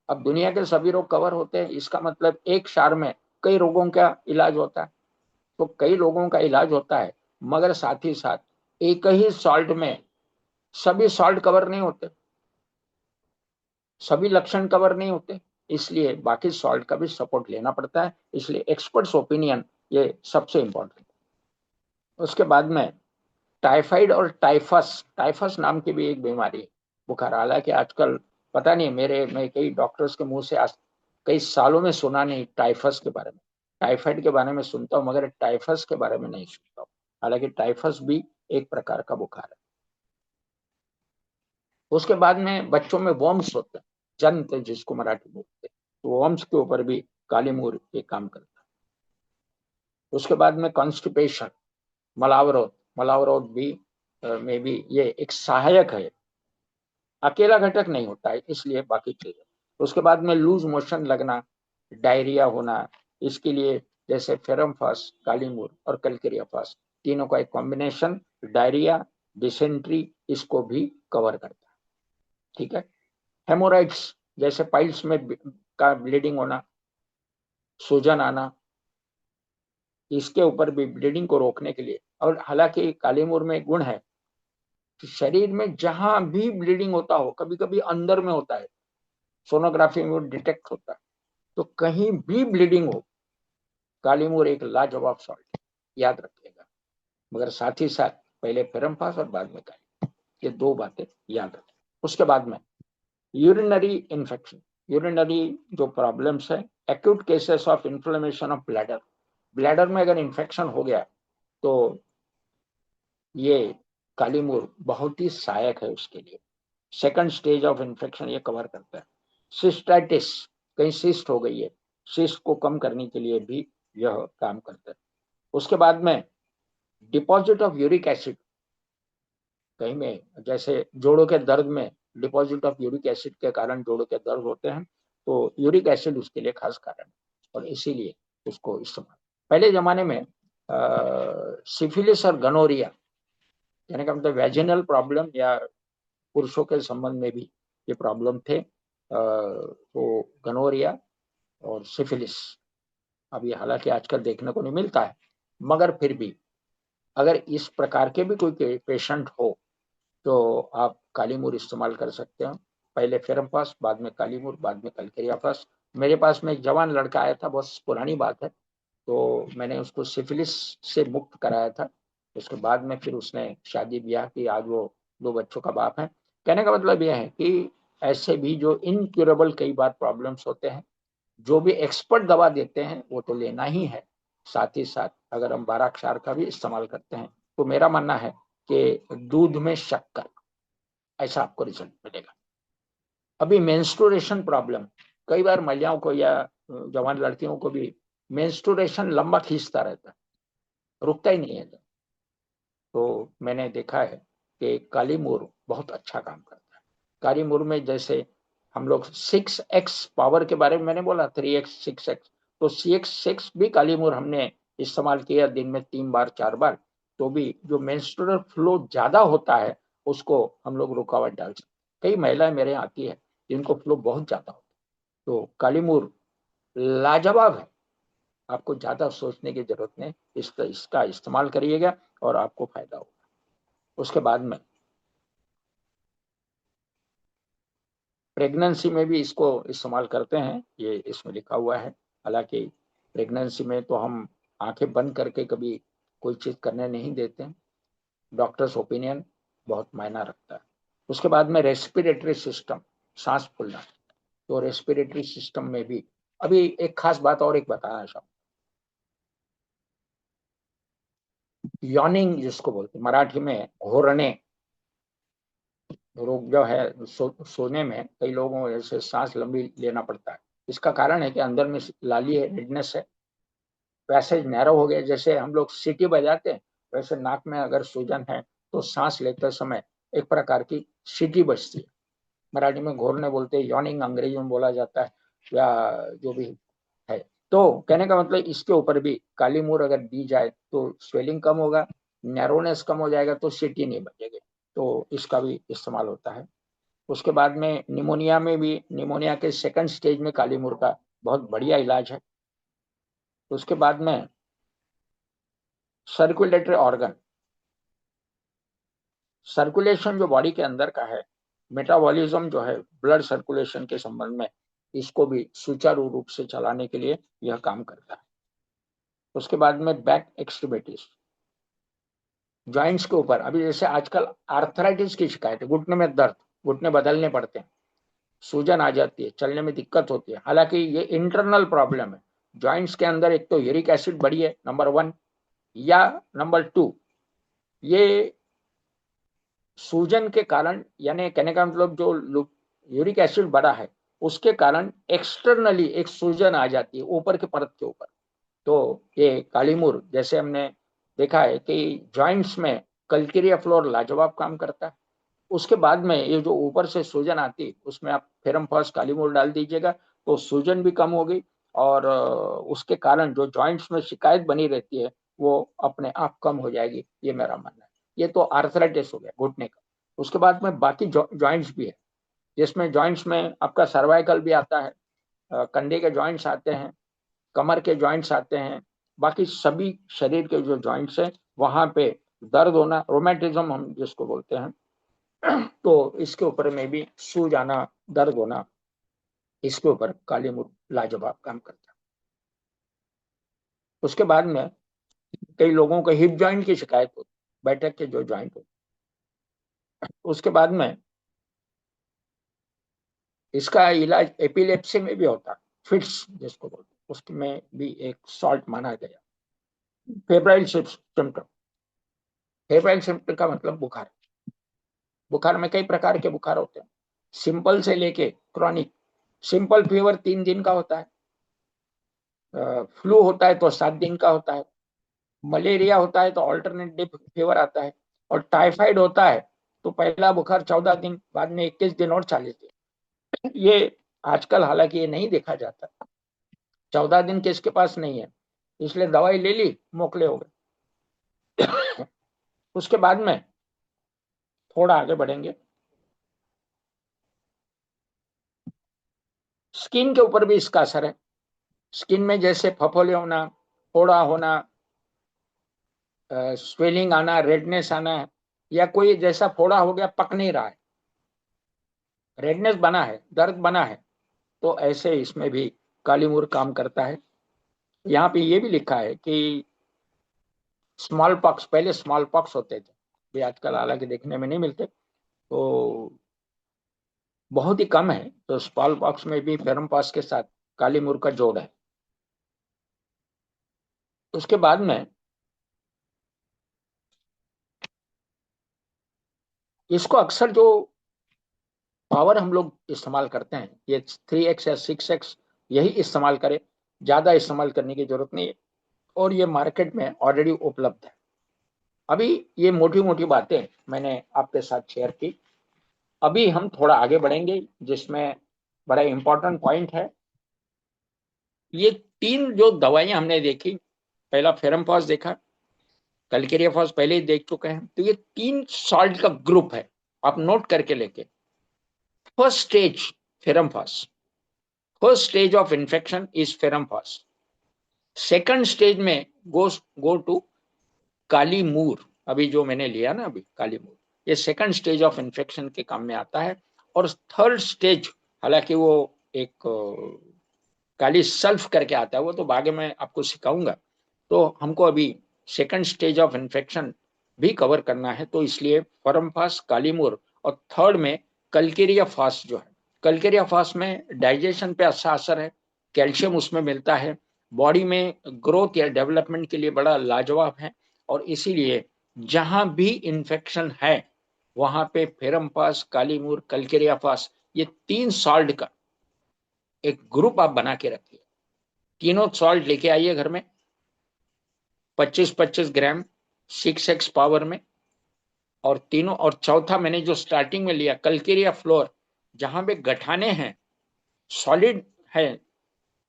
अब दुनिया के सभी रोग कवर होते हैं, इसका मतलब एक क्षार में कई रोगों का इलाज होता है. तो कई लोगों का इलाज होता है, मगर साथ ही साथ एक ही सॉल्ट में सभी सॉल्ट कवर नहीं होते, सभी लक्षण कवर नहीं होते, इसलिए बाकी सॉल्ट का भी सपोर्ट लेना पड़ता है. इसलिए एक्सपर्ट्स ओपिनियन ये सबसे इंपॉर्टेंट. उसके बाद में टाइफाइड और टाइफस, टाइफस नाम की भी एक बीमारी है, बुखार. हालांकि आजकल पता नहीं, मैं कई डॉक्टर्स के मुंह से आज कई सालों में सुना नहीं टाइफस के बारे में। टाइफाइड के बारे में सुनता हूँ मगर टाइफस के बारे में नहीं सुनता हूँ। हालांकि टाइफस भी एक प्रकार का बुखार है। उसके बाद में बच्चों में वॉर्म्स होते हैं, जंत जिसको मराठी बोलते हैं, तो वॉर्म्स के ऊपर भी काली मूर एक काम करता है। उसके बाद में कॉन्स्टिपेशन, मलावरोध, मलावरोध भी में भी ये एक सहायक है, अकेला घटक नहीं होता है, इसलिए बाकी चीजें। उसके बाद में लूज मोशन लगना, डायरिया होना, इसके लिए जैसे फेरमफास, कालीमूर और कलकरियाफास, तीनों का एक कॉम्बिनेशन डायरिया, डिसेंट्री, इसको भी कवर करता है। ठीक है। हेमोराइड्स जैसे पाइल्स में का ब्लीडिंग होना, सूजन आना, इसके ऊपर भी ब्लीडिंग को रोकने के लिए। और हालांकि कालीमूर में एक गुण है कि शरीर में जहां भी ब्लीडिंग होता हो, कभी कभी अंदर में होता है, सोनोग्राफी में डिटेक्ट होता है, तो कहीं भी ब्लीडिंग हो, कालीमूर एक लाजवाब सॉल्ट, याद रखिएगा। मगर साथ ही साथ पहले फेरमपास और बाद में काली, ये दो बातें याद रखें। उसके बाद में यूरिनरी इन्फेक्शन, यूरिनरी जो प्रॉब्लम्स है, acute cases of inflammation of bladder, bladder में अगर इन्फेक्शन हो गया तो ये कालीमूर बहुत ही सहायक है उसके लिए। सेकंड स्टेज ऑफ इन्फेक्शन ये कवर करता है। सिस्टाइटिस, कहीं सिस्ट हो गई है, सिस्ट को कम करने के लिए भी यह काम करता है। उसके बाद में डिपॉजिट ऑफ यूरिक एसिड, कहीं में जैसे जोड़ों के दर्द में डिपॉजिट ऑफ यूरिक एसिड के कारण जोड़ों के दर्द होते हैं, तो यूरिक एसिड उसके लिए खास कारण है, और इसीलिए उसको इस्तेमाल। पहले जमाने में सिफिलिस और गनोरिया, यानी कि मतलब वेजिनल प्रॉब्लम या पुरुषों के संबंध में भी ये प्रॉब्लम थे, वो गनोरिया और सिफिलिस। अब ये हालांकि आजकल देखने को नहीं मिलता है, मगर फिर भी अगर इस प्रकार के भी कोई पेशेंट हो तो आप कालीमूर इस्तेमाल कर सकते हो। पहले फेरमपास, बाद में कालीमूर, बाद में कलकरियापास। मेरे पास में एक जवान लड़का आया था, बहुत पुरानी बात है, तो मैंने उसको सिफिलिस से मुक्त कराया था। उसके बाद में फिर उसने शादी ब्याह की, आज वो दो बच्चों का बाप है। कहने का मतलब यह है कि ऐसे भी जो इनक्यूरेबल कई बार प्रॉब्लम्स होते हैं, जो भी एक्सपर्ट दवा देते हैं वो तो लेना ही है। साथ ही साथ अगर हम 12 का भी इस्तेमाल करते हैं तो मेरा मानना है कि दूध में शक्कर, ऐसा आपको रिजल्ट मिलेगा। अभी मेंस्ट्रुएशन प्रॉब्लम, कई बार महिलाओं को या जवान लड़कियों को भी मेंस्ट्रुएशन लंबा खींचता रहता है, रुकता ही नहीं है। तो मैंने देखा है कि काली मूर बहुत अच्छा काम करता है। काली मूर में जैसे हम लोग 6x पावर के बारे में मैंने बोला, 3x 6x, तो 6x भी काली मूर हमने इस्तेमाल किया दिन में 3 बार 4 बार, तो भी जो मेंस्ट्रुअल फ्लो ज्यादा होता है उसको हम लोग रुकावट डाल सकते। कई महिलाएं मेरे यहाँ आती है जिनको फ्लो बहुत ज्यादा होता है, तो काली मूर लाजवाब है। आपको ज्यादा सोचने की जरूरत नहीं, इसका इस्तेमाल करिएगा और आपको फायदा होगा। उसके बाद में प्रेगनेंसी में भी इसको इस्तेमाल करते हैं, ये इसमें लिखा हुआ है। हालांकि प्रेगनेंसी में तो हम आंखें बंद करके कभी कोई चीज करने नहीं देते हैं, डॉक्टर्स ओपिनियन बहुत मायना रखता है। उसके बाद में रेस्पिरेटरी सिस्टम, सांस फूलना, तो रेस्पिरेटरी सिस्टम में भी अभी एक खास बात और एक बताना चाहूँ। यॉनिंग जिसको बोलते हैं मराठी में घोरने रोग जो है, सोने में कई लोगों को जैसे सांस लंबी लेना पड़ता है। इसका कारण है कि अंदर में लाली है, रेडनेस है, पैसेज नैरो हो गया। जैसे हम लोग सीटी बजाते हैं वैसे नाक में अगर सूजन है तो सांस लेते समय एक प्रकार की सीटी बजती है। मराठी में घोरने बोलते हैं, यॉनिंग अंग्रेजी में बोला जाता है, या जो भी है। तो कहने का मतलब इसके ऊपर भी काली मूर अगर दी जाए तो स्वेलिंग कम होगा, नैरोनेस कम हो जाएगा, तो सीटी नहीं बजेगी, तो इसका भी इस्तेमाल होता है। उसके बाद में निमोनिया में भी, निमोनिया के सेकंड स्टेज में काली मूर का बहुत बढ़िया इलाज है। उसके बाद में सर्कुलेटरी ऑर्गन, सर्कुलेशन जो बॉडी के अंदर का है, मेटाबॉलिज्म जो है ब्लड सर्कुलेशन के संबंध में, इसको भी सुचारू रूप से चलाने के लिए यह काम करता है। उसके बाद में बैक एक्सट्रीमिटीज, जॉइंट्स के ऊपर, अभी जैसे आजकल आर्थराइटिस की शिकायत है, घुटने में दर्द, घुटने बदलने पड़ते हैं, सूजन आ जाती है, चलने में दिक्कत होती है। हालांकि ये इंटरनल प्रॉब्लम है, जॉइंट्स के अंदर एक तो यूरिक एसिड बढ़ी है नंबर 1, या नंबर 2 ये सूजन के कारण, यानी कहने का मतलब जो यूरिक एसिड बढ़ा है उसके कारण एक्सटर्नली एक सूजन आ जाती है ऊपर के परत के ऊपर। तो ये कालीमूर जैसे हमने देखा है कि जॉइंट्स में कल्किरिया फ्लोर लाजवाब काम करता है। उसके बाद में ये जो ऊपर से सूजन आती है उसमें आप फेरम फॉस कालीमूर डाल दीजिएगा, तो सूजन भी कम होगी, और उसके कारण जो जॉइंट्स में शिकायत बनी रहती है वो अपने आप कम हो जाएगी, ये मेरा मानना है। ये तो आर्थराइटिस हो गया घुटने का। उसके बाद में बाकी जॉइंट्स भी है, जिसमें जॉइंट्स में आपका सर्वाइकल भी आता है, कंधे के जॉइंट्स आते हैं, कमर के जॉइंट्स आते हैं, बाकी सभी शरीर के जो जॉइंट्स हैं वहां पे दर्द होना, रोमेटिज्म हम जिसको बोलते हैं, तो इसके ऊपर में भी सूज आना, दर्द होना, इसके ऊपर काली मिर्च लाजवाब काम करता है। उसके बाद में कई लोगों को हिप जॉइंट की शिकायत होती, बैठक के जो जॉइंट होते, उसके बाद में इसका इलाज एपिलेप्सी में भी होता है, फिट्स जिसको बोलते हैं, उसमें भी एक सॉल्ट माना गया। फेब्राइल सिम्टम, फेब्राइल सिम्टम का मतलब बुखार। बुखार में कई प्रकार के बुखार होते हैं, सिंपल से लेके क्रॉनिक। सिंपल फीवर 3 दिन का होता है, फ्लू होता है तो 7 दिन का होता है, मलेरिया होता है तो ऑल्टरनेट डे फीवर आता है, और टाइफाइड होता है तो पहला बुखार 14 दिन, बाद में 21 दिन और 40 दिन। ये आजकल हालांकि ये नहीं देखा जाता, 14 दिन किसके पास नहीं है, इसलिए दवाई ले ली, मोकले हो गए। उसके बाद में थोड़ा आगे बढ़ेंगे, स्किन के ऊपर भी इसका असर है। स्किन में जैसे फफोले होना, फोड़ा होना, स्वेलिंग आना, रेडनेस आना, या कोई जैसा फोड़ा हो गया पक नहीं रहा है, रेडनेस बना है, दर्द बना है, तो ऐसे इसमें भी काली मूर काम करता है। यहाँ पे ये भी लिखा है कि स्मॉल पॉक्स, पहले स्मॉल पॉक्स होते थे, ये आजकल हालांकि देखने में नहीं मिलते, तो बहुत ही कम है, तो स्मॉल पॉक्स में भी फेरम पॉक्स के साथ काली मूर का जोड़ है। उसके बाद में इसको अक्सर जो पावर हम लोग इस्तेमाल करते हैं, ये 3x या 6x, यही इस्तेमाल करें, ज्यादा इस्तेमाल करने की जरूरत नहीं है, और ये मार्केट में ऑलरेडी उपलब्ध है। अभी ये मोटी मोटी बातें मैंने आपके साथ शेयर की। अभी हम थोड़ा आगे बढ़ेंगे, जिसमें बड़ा इंपॉर्टेंट पॉइंट है। ये 3 जो दवाइयां हमने देखी, पहला फेरमफॉस देखा, कलकेरियाफॉस पहले ही देख चुके हैं, तो ये 3 सॉल्ट का ग्रुप है, आप नोट करके लेके। First stage ferrum phos, first stage of infection is ferrum phos. Second stage में गो टू काली मूर, अभी जो मैंने लिया ना, अभी काली मूर, ये सेकंड स्टेज ऑफ इन्फेक्शन के काम में आता है। और थर्ड स्टेज, हालांकि वो एक काली सल्फ करके आता है, वो तो आगे मैं आपको सिखाऊंगा, तो हमको अभी सेकंड स्टेज ऑफ इन्फेक्शन भी कवर करना है, तो इसलिए फॉर्मफास, कालीमूर, और थर्ड में कल्केरिया फास जो है, कल्केरिया फास में डाइजेशन पे अच्छा असर है, कैल्शियम उसमें मिलता है, बॉडी में ग्रोथ या डेवलपमेंट के लिए बड़ा लाजवाब है, और इसीलिए जहां भी इंफेक्शन है वहां पे फेरमपास, कालीमूर, कल्केरिया फास, ये 3 सॉल्ट का एक ग्रुप आप बना के रखिए। तीनों सॉल्ट लेके आइए घर में, 25-25 ग्राम, 6x पावर में, और तीनों, और चौथा मैंने जो स्टार्टिंग में लिया कल्केरिया फ्लोर, जहां पे गठाने हैं, सॉलिड है,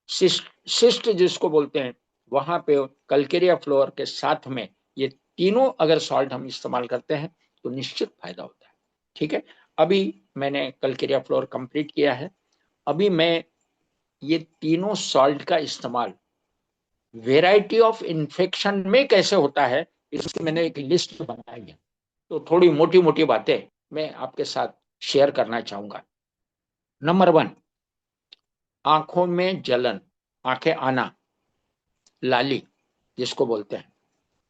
सिस्ट जिसको बोलते हैं, वहां पे कल्केरिया फ्लोर के साथ में ये तीनों अगर सॉल्ट हम इस्तेमाल करते हैं तो निश्चित फायदा होता है। ठीक है, अभी मैंने कल्केरिया फ्लोर कंप्लीट किया है। अभी मैं ये तीनों सॉल्ट का इस्तेमाल वेराइटी ऑफ इन्फेक्शन में कैसे होता है, इसकी मैंने एक लिस्ट बनाई है, तो थोड़ी मोटी मोटी बातें मैं आपके साथ शेयर करना चाहूंगा। नंबर 1, आंखों में जलन, आंखें आना, लाली जिसको बोलते हैं,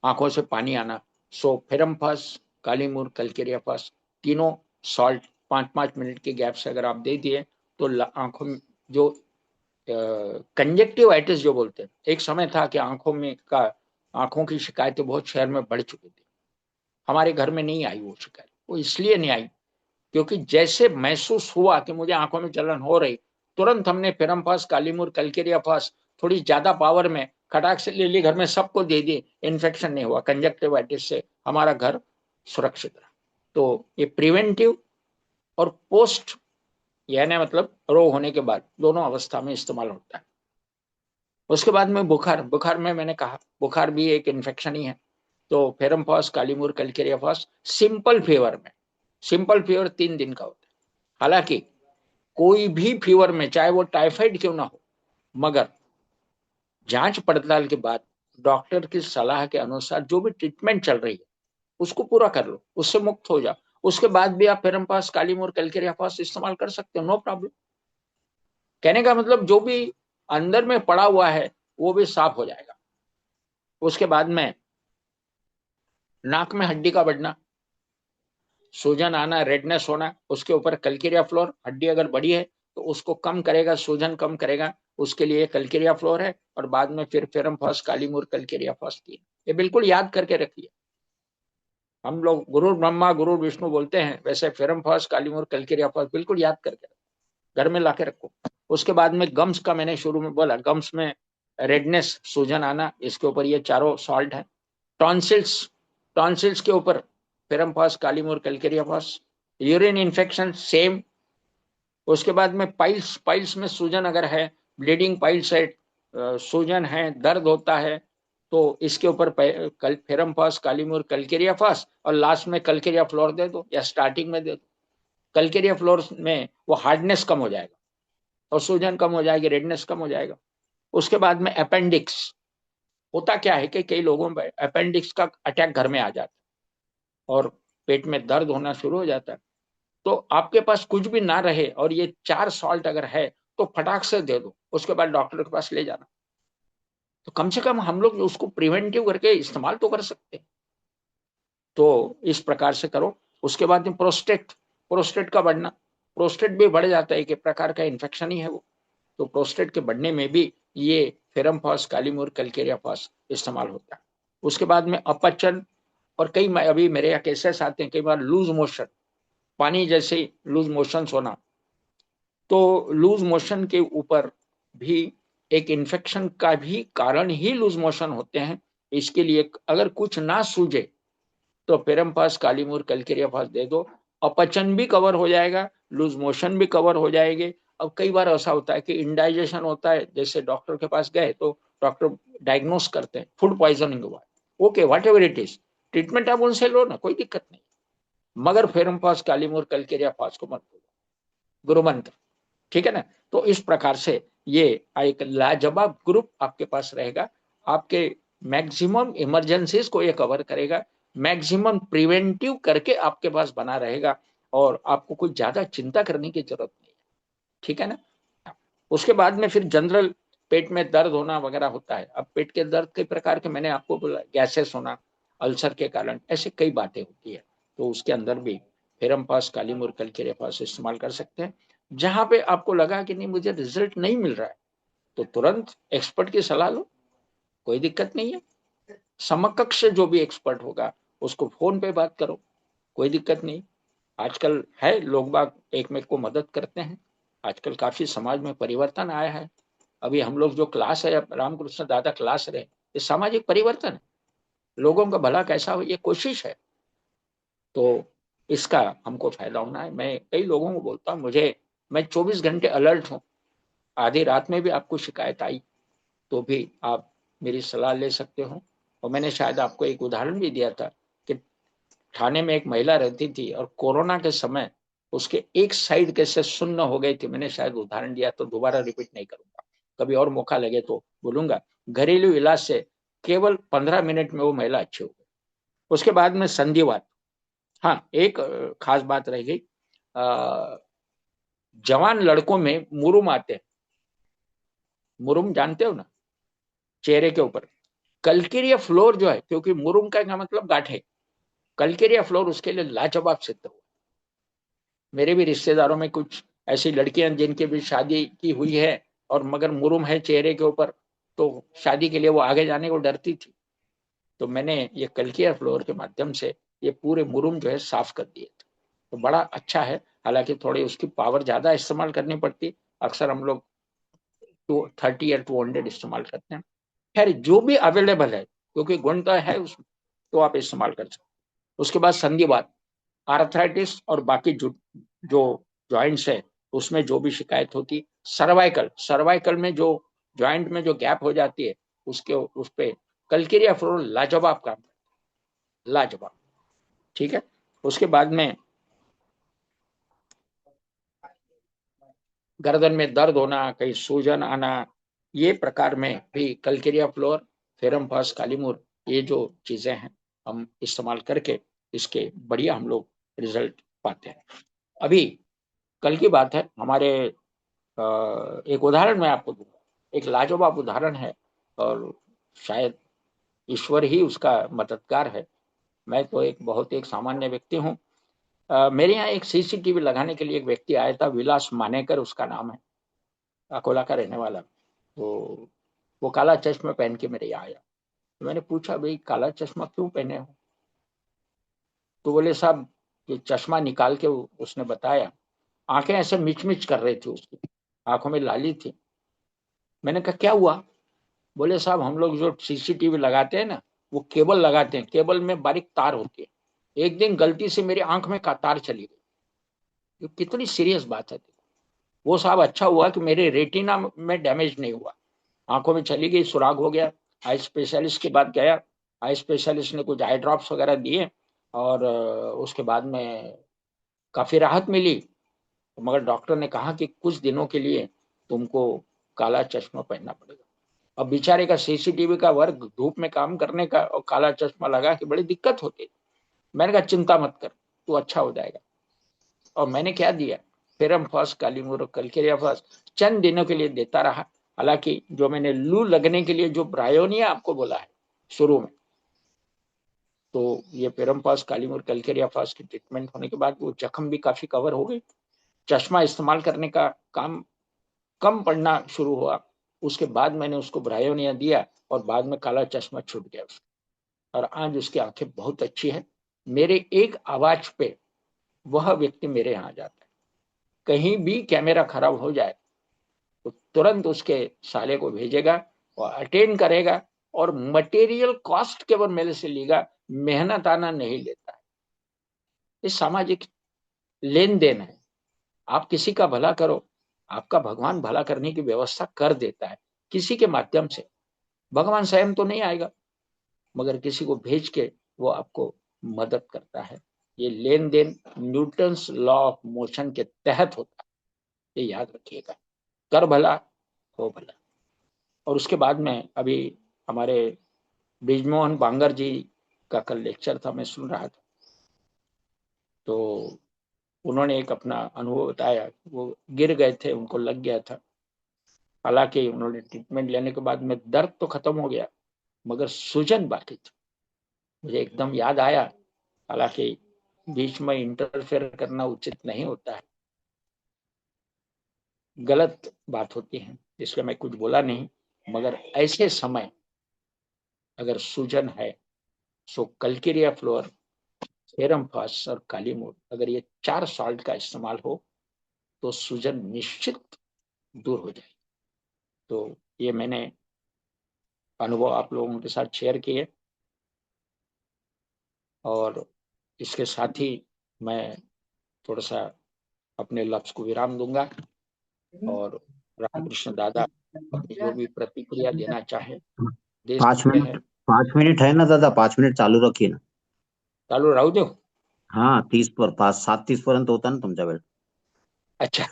आंखों से पानी आना, सो फेरमफास, कालीमूर, कल्केरियाफास, तीनों सॉल्ट 5-5 मिनट के गैप से अगर आप दे दिए तो आंखों में जो कंजक्टिवाइटिस जो बोलते हैं, एक समय था कि आंखों की शिकायतें बहुत शहर में बढ़ चुकी थी। हमारे घर में नहीं आई वो शिकायत। वो इसलिए नहीं आई क्योंकि जैसे महसूस हुआ कि मुझे आंखों में जलन हो रही, तुरंत हमने फेरमपास, कालीमूर, कलकेरिया फास थोड़ी ज्यादा पावर में खटाक से ले ली, घर में सबको दे दी, इन्फेक्शन नहीं हुआ। कंजक्टिवाइटिस से हमारा घर सुरक्षित रहा। तो ये प्रिवेंटिव और पोस्ट, यानी मतलब रोग होने के बाद, दोनों अवस्था में इस्तेमाल होता है। उसके बाद में बुखार, बुखार में मैंने कहा बुखार भी एक इन्फेक्शन ही है। तो फेरमपास, कालीमूर, कलकेरिया फास सिंपल फीवर में, सिंपल फीवर 3 दिन का होता है। हालांकि कोई भी फीवर में, चाहे वो टाइफाइड क्यों ना हो, मगर जांच पड़ताल के बाद डॉक्टर की सलाह के अनुसार जो भी ट्रीटमेंट चल रही है उसको पूरा कर लो, उससे मुक्त हो जाओ। उसके बाद भी आप फेरमपास, कालीमूर, कलकेरिया फास इस्तेमाल कर सकते हो, नो प्रॉब्लम। कहने का मतलब जो भी अंदर में पड़ा हुआ है वो भी साफ हो जाएगा। उसके बाद में नाक में हड्डी का बढ़ना, सूजन आना, रेडनेस होना, उसके ऊपर कलकेरिया फ्लोर, हड्डी अगर बड़ी है तो उसको कम करेगा, सूजन कम करेगा, उसके लिए कलकेरिया फ्लोर है। और बाद में फिर फेरमपास, कालीमूर, कलकेरिया फास 3। ये बिल्कुल याद करके रखिए। हम लोग गुरु ब्रह्मा गुरु विष्णु बोलते हैं, वैसे फेरमपास, कालीमूर, कलकेरिया फास बिल्कुल याद करके घर में लाके रखो। उसके बाद में गम्स का मैंने शुरू में बोला, गम्स में रेडनेस, सूजन आना, इसके ऊपर ये चारों सॉल्ट है। टॉन्सिल्स, टॉन्सिल्स के ऊपर फेरमपास, कालीमूर, कलकेरिया फास। Urine infection same. उसके बाद में पाइल्स, पाइल्स में सूजन अगर है, ब्लीडिंग पाइल्स है, सूजन है, दर्द होता है, तो इसके ऊपर फेरमपास, कालीमूर, कलकेरिया फास, और लास्ट में कलकेरिया फ्लोर दे दो या स्टार्टिंग में दे दो। कलकेरिया फ्लोर में वो हार्डनेस कम हो जाएगा और सूजन कम हो जाएगी, रेडनेस कम हो जाएगा। उसके बाद में अपेंडिक्स, होता क्या है कि कई लोगों में अपेंडिक्स का अटैक घर में आ जाता है और पेट में दर्द होना शुरू हो जाता है। तो आपके पास कुछ भी ना रहे और ये 4 सॉल्ट अगर है तो फटाक से दे दो, उसके बाद डॉक्टर के पास ले जाना। तो कम से कम हम लोग उसको प्रिवेंटिव करके इस्तेमाल तो कर सकते हैं। तो इस प्रकार से करो। उसके बाद में प्रोस्टेट, प्रोस्टेट का बढ़ना, प्रोस्टेट भी बढ़ जाता है, एक प्रकार का इन्फेक्शन ही है वो। तो प्रोस्टेट के बढ़ने में भी ये फेरमपास, कालीमूर, कलकेरिया फास इस्तेमाल होता है। उसके बाद में अपचन, और कई अभी मेरे यहाँ केसेस आते हैं, कई बार लूज मोशन, पानी जैसे लूज मोशन होना। तो लूज मोशन के ऊपर भी एक इन्फेक्शन का भी कारण ही लूज मोशन होते हैं। इसके लिए अगर कुछ ना सूझे तो फेरमपास, कालीमूर, कलकेरिया फास दे दो, अपचन भी कवर हो जाएगा, लूज मोशन भी कवर हो जाएंगे। अब कई बार ऐसा होता है कि इंडाइजेशन होता है, जैसे डॉक्टर के पास गए तो डॉक्टर डायग्नोस करते हैं फूड पॉइजनिंग हुआ, okay what ever it is, treatment आप उनसे लो ना, कोई दिक्कत नहीं। मगर फेरमपास, कालीमूर, कलकेरिया फास को मत बोलो, गुरु मंत्र, ठीक है ना। तो इस प्रकार से ये एक लाजवाब ग्रुप आपके पास रहेगा। आपके मैक्सिमम इमरजेंसीज को ये कवर करेगा, मैक्सिमम प्रिवेंटिव करके आपके पास बना रहेगा, और आपको कुछ ज्यादा चिंता करने की जरूरत नहीं है, ठीक है ना। उसके बाद में फिर जनरल पेट में दर्द होना वगैरह होता है। अब पेट के दर्द कई प्रकार के, मैंने आपको बोला, गैसेस होना, अल्सर के कारण, ऐसे कई बातें होती है। तो उसके अंदर भी फेरमपास, कालीमूर, कलकेरिया फास इस्तेमाल कर सकते हैं। जहां पे आपको लगा कि नहीं मुझे रिजल्ट नहीं मिल रहा है तो तुरंत एक्सपर्ट की सलाह लो, कोई दिक्कत नहीं है। समकक्ष जो भी एक्सपर्ट होगा उसको फोन पे बात करो, कोई दिक्कत नहीं। आजकल है लोग बाग एक में को मदद करते हैं। आजकल काफी समाज में परिवर्तन आया है। अभी हम लोग जो क्लास है, रामकृष्ण दादा क्लास रहे, ये सामाजिक परिवर्तन है, लोगों का भला कैसा हो ये कोशिश है। तो इसका हमको फायदा होना है। मैं कई लोगों को बोलता हूँ, मुझे, मैं 24 घंटे अलर्ट हूँ। आधी रात में भी आपको शिकायत आई तो भी आप मेरी सलाह ले सकते हो। और मैंने शायद आपको एक उदाहरण भी दिया था कि थाने में एक महिला रहती थी और कोरोना के समय उसके एक साइड कैसे सुन्न हो गई थी। मैंने शायद उदाहरण दिया, तो दोबारा रिपीट नहीं करूंगा, कभी और मौका लगे तो बोलूंगा। घरेलू इलाज से केवल 15 मिनट में वो महिला अच्छी हो गई। उसके बाद में संधिवात, हाँ एक खास बात रह गई, जवान लड़कों में मुरुम आते हैं, मुरुम जानते हो ना, चेहरे के ऊपर। कलकेरिया फ्लोर जो है, क्योंकि मुरुम का क्या मतलब गांठे, कलकेरिया फ्लोर उसके लिए लाजवाब सिद्ध हुआ। मेरे भी रिश्तेदारों में कुछ ऐसी लड़कियां जिनकी भी शादी की हुई है और मगर मुरुम है चेहरे के ऊपर, तो शादी के लिए वो आगे जाने को डरती थी। तो मैंने ये कल्कियर फ्लोर के माध्यम से ये पूरे मुरुम जो है साफ कर दिए थे। तो बड़ा अच्छा है, हालांकि थोड़ी उसकी पावर ज्यादा इस्तेमाल करनी पड़ती। अक्सर हम लोग 230 या 200 इस्तेमाल करते हैं। खैर जो भी अवेलेबल है, क्योंकि गुण तो है उसमें, तो आप इस्तेमाल कर सकते। उसके बाद संधिवात, आर्थराइटिस और बाकी जो जॉइंट्स है उसमें जो भी शिकायत होती, सर्वाइकल सर्वाइकल में जो जॉइंट में जो गैप हो जाती है, उसके उस पे कल्केरिया फ्लोर लाजवाब काम, लाजवाब। ठीक है। उसके बाद में गर्दन में दर्द होना, कहीं सूजन आना, ये प्रकार में भी कल्केरिया फ्लोर, फेरम फास कालीमूर, ये जो चीजें हैं हम इस्तेमाल करके इसके बढ़िया हम लोग रिजल्ट पाते हैं। अभी कल की बात है, हमारे एक उदाहरण मैं आपको दूंगा, एक लाजवाब उदाहरण है, और शायद ईश्वर ही उसका मददगार है। मैं तो एक बहुत एक सामान्य व्यक्ति हूँ। मेरे यहाँ एक सीसीटीवी लगाने के लिए एक व्यक्ति आया था, विलास मानेकर उसका नाम है, अकोला का रहने वाला। तो वो काला चश्मा पहन के मेरे यहाँ आया। तो मैंने पूछा, भाई काला चश्मा क्यों पहने हो? तो बोले साहब, ये चश्मा निकाल के उसने बताया, आंखें ऐसे मिच मिच कर रही थी उसकी, आंखों में लाली थी। मैंने कहा क्या हुआ? बोले साहब, हम लोग जो सीसीटीवी लगाते हैं ना, वो केबल लगाते हैं, केबल में बारीक तार होती है, एक दिन गलती से मेरी आंख में का तार चली गई। ये कितनी सीरियस बात है। वो साहब अच्छा हुआ कि मेरे रेटिना में डैमेज नहीं हुआ, आंखों में चली गई, सुराग हो गया। आई स्पेशलिस्ट के बाद गया, आई स्पेशलिस्ट ने कुछ आई ड्रॉप्स वगैरह दिए, और उसके बाद में काफी राहत मिली। मगर डॉक्टर ने कहा कि कुछ दिनों के लिए तुमको काला चश्मा पहनना पड़ेगा। अब बेचारे का सीसीटीवी का वर्क, धूप में काम करने का, और काला चश्मा लगा के बड़ी दिक्कत होती। मैंने कहा चिंता मत कर, तू अच्छा हो जाएगा। और मैंने क्या दिया, फेरम फर्स्ट कालीमुर कलकेरिया फर्स्ट चंद दिनों के लिए देता रहा। हालांकि जो मैंने लू लगने के लिए जो ब्रायोनिया आपको बोला है शुरू में, तो ये फेरम फर्स्ट कालीमुर कलकेरिया फर्स्ट की ट्रीटमेंट होने के बाद वो जख्म भी काफी कवर हो गई। चश्मा इस्तेमाल करने का काम कम पड़ना शुरू हुआ। उसके बाद मैंने उसको ब्रायोनिया दिया, और बाद में काला चश्मा छूट गया उसका। और आज उसकी आंखें बहुत अच्छी है। मेरे एक आवाज पे वह व्यक्ति मेरे यहाँ आ जाता है। कहीं भी कैमरा खराब हो जाए तो तुरंत उसके साले को भेजेगा और अटेंड करेगा, और मटेरियल कॉस्ट केवल मेरे से लेगा, मेहनत आना नहीं लेता है। ये सामाजिक लेन देन है। आप किसी का भला करो, आपका भगवान भला करने की व्यवस्था कर देता है किसी के माध्यम से। भगवान स्वयं तो नहीं आएगा, मगर किसी को भेज के वो आपको मदद करता है। ये लेन देन न्यूटन्स लॉ ऑफ मोशन के तहत होता है, ये याद रखिएगा। कर भला, हो भला। और उसके बाद में अभी हमारे ब्रिजमोहन बांगर जी का कल लेक्चर था, मैं सुन रहा था। तो उन्होंने एक अपना अनुभव बताया, वो गिर गए थे, उनको लग गया था। हालांकि उन्होंने ट्रीटमेंट लेने के बाद में दर्द तो खत्म हो गया, मगर सूजन बाकी थी। मुझे एकदम याद आया, हालांकि बीच में इंटरफेयर करना उचित नहीं होता है, गलत बात होती है, इसलिए मैं कुछ बोला नहीं। मगर ऐसे समय अगर सूजन है, सो कल्केरिया फ्लोर, सेरम फास और काली मूर, अगर ये 4 सॉल्ट का इस्तेमाल हो तो सूजन निश्चित दूर हो जाए। तो ये मैंने अनुभव आप लोगों के साथ शेयर किए, और इसके साथ ही मैं थोड़ा सा अपने लक्ष्य को विराम दूंगा, और रामकृष्ण दादा अपनी जो भी प्रतिक्रिया देना चाहे दे पाच सकते मिनिट हैं। 5 मिनिट आहे ना दादा, 5 मिनिट चालू रखिए ना. चालू राहू दो। हा 7:30 पर्यंत होता ना तुमचा वेळ. अच्छा,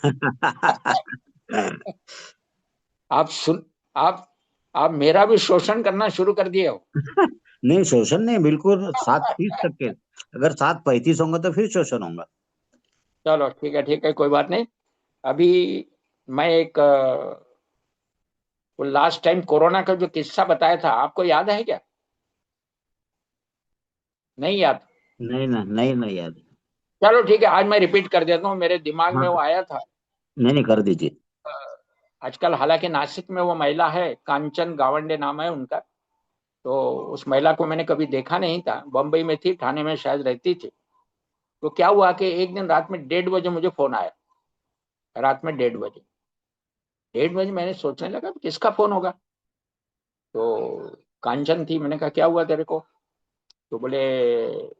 आप सुन, आप आप मेरा भी शोषण करना शुरू कर दिए हो। नहीं शोषण नहीं, बिल्कुल 7:30 तक के. अगर 7:35 होंगे तो फिर शोषण होगा. चलो ठीक है, ठीक है, कोई बात नहीं। अभी मैं एक वो लास्ट टाइम कोरोना का जो किस्सा बताया था, आपको याद है क्या? नहीं याद? नहीं ना, नहीं नहीं यार. चलो ठीक है, आज मैं रिपीट कर देता हूँ, मेरे दिमाग में हाँ वो आया था। नहीं नहीं, कर दीजिए। आजकल हालांकि नासिक में वो महिला है, कांचन गावंडे नाम है उनका। तो उस महिला को मैंने कभी देखा नहीं था, बम्बई में थी, ठाणे में शायद रहती थी। तो क्या हुआ कि एक दिन रात में 1:30 बजे मुझे फोन आया। रात में 1:30 बजे, 1:30 बजे मैंने सोचने लगा किसका फोन होगा। तो कांचन थी। मैंने कहा क्या हुआ तेरे को? तो बोले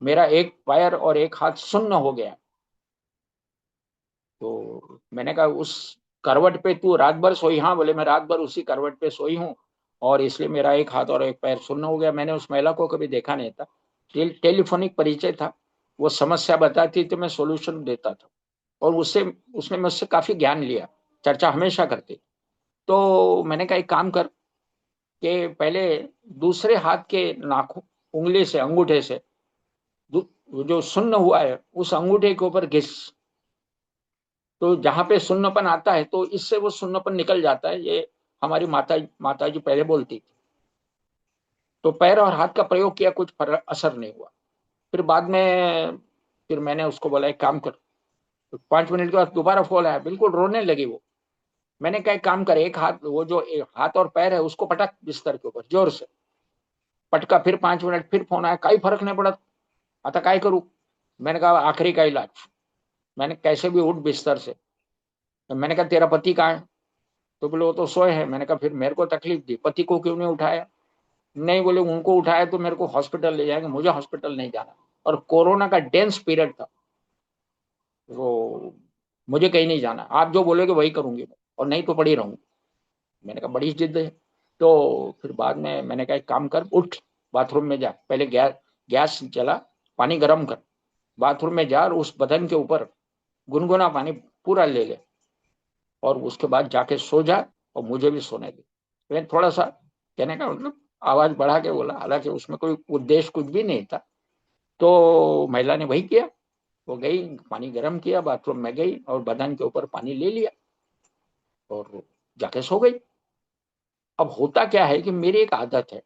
मेरा एक पैर और एक हाथ सुन्न हो गया। तो मैंने कहा उस करवट पे तू रात भर सोई? हाँ। बोले मैं रात भर उसी करवट पे सोई हूँ, और इसलिए मेरा एक हाथ और एक पैर सुन्न हो गया। मैंने उस महिला को कभी देखा नहीं था, टेलीफोनिक परिचय था। वो समस्या बताती तो मैं सोल्यूशन देता था, और उससे उसने मुझसे काफी ज्ञान लिया, चर्चा हमेशा करती। तो मैंने कहा एक काम कर कि पहले दूसरे हाथ के नाखून, उंगली से, अंगूठे से जो सुन्न हुआ है उस अंगूठे के ऊपर घिस। तो जहां पे सुन्नपन आता है तो इससे वो सुन्नपन निकल जाता है। ये हमारी माता जी पहले बोलती थी। तो पैर और हाथ का प्रयोग किया, कुछ असर नहीं हुआ। फिर बाद में फिर मैंने उसको बोला एक काम कर। तो 5 मिनट के बाद दोबारा फोन आया, बिल्कुल रोने लगी वो। मैंने कहा एक काम कर, एक हाथ, वो जो एक हाथ और पैर है उसको पटक बिस्तर के ऊपर जोर से। पटका, फिर 5 मिनट, फिर फोन आया, कई फर्क नहीं पड़ा। आता काय करूं? मैंने कहा आखिरी का इलाज। मैंने कैसे भी उठ बिस्तर से। तो मैंने कहा तेरा पति कहाँ है? तो बोले वो तो सोए है। मैंने कहा फिर मेरे को तकलीफ दी, पति को क्यों नहीं उठाया? नहीं, बोले उनको उठाया तो मेरे को हॉस्पिटल ले जाएंगे, मुझे हॉस्पिटल नहीं जाना। और कोरोना का डेंस पीरियड था, वो मुझे कहीं नहीं जाना, आप जो बोलोगे वही करूंगी मैं, और नहीं तो पड़ी रहूंगी। मैंने कहा बड़ी जिद है। तो फिर बाद में मैंने कहा एक काम कर, उठ बाथरूम में जा, पहले गैस गैस जला, पानी गर्म कर, बाथरूम में जा और उस बदन के ऊपर गुनगुना पानी पूरा ले ले, और उसके बाद जाके सो जा, और मुझे भी सोने दे। मैंने थोड़ा सा, कहने का मतलब, आवाज बढ़ा के बोला, हालांकि उसमें कोई उद्देश्य कुछ भी नहीं था। तो महिला ने वही किया। वो गई, पानी गर्म किया, बाथरूम में गई और बदन के ऊपर पानी ले लिया, और जाके सो गई। अब होता क्या है कि मेरी एक आदत है,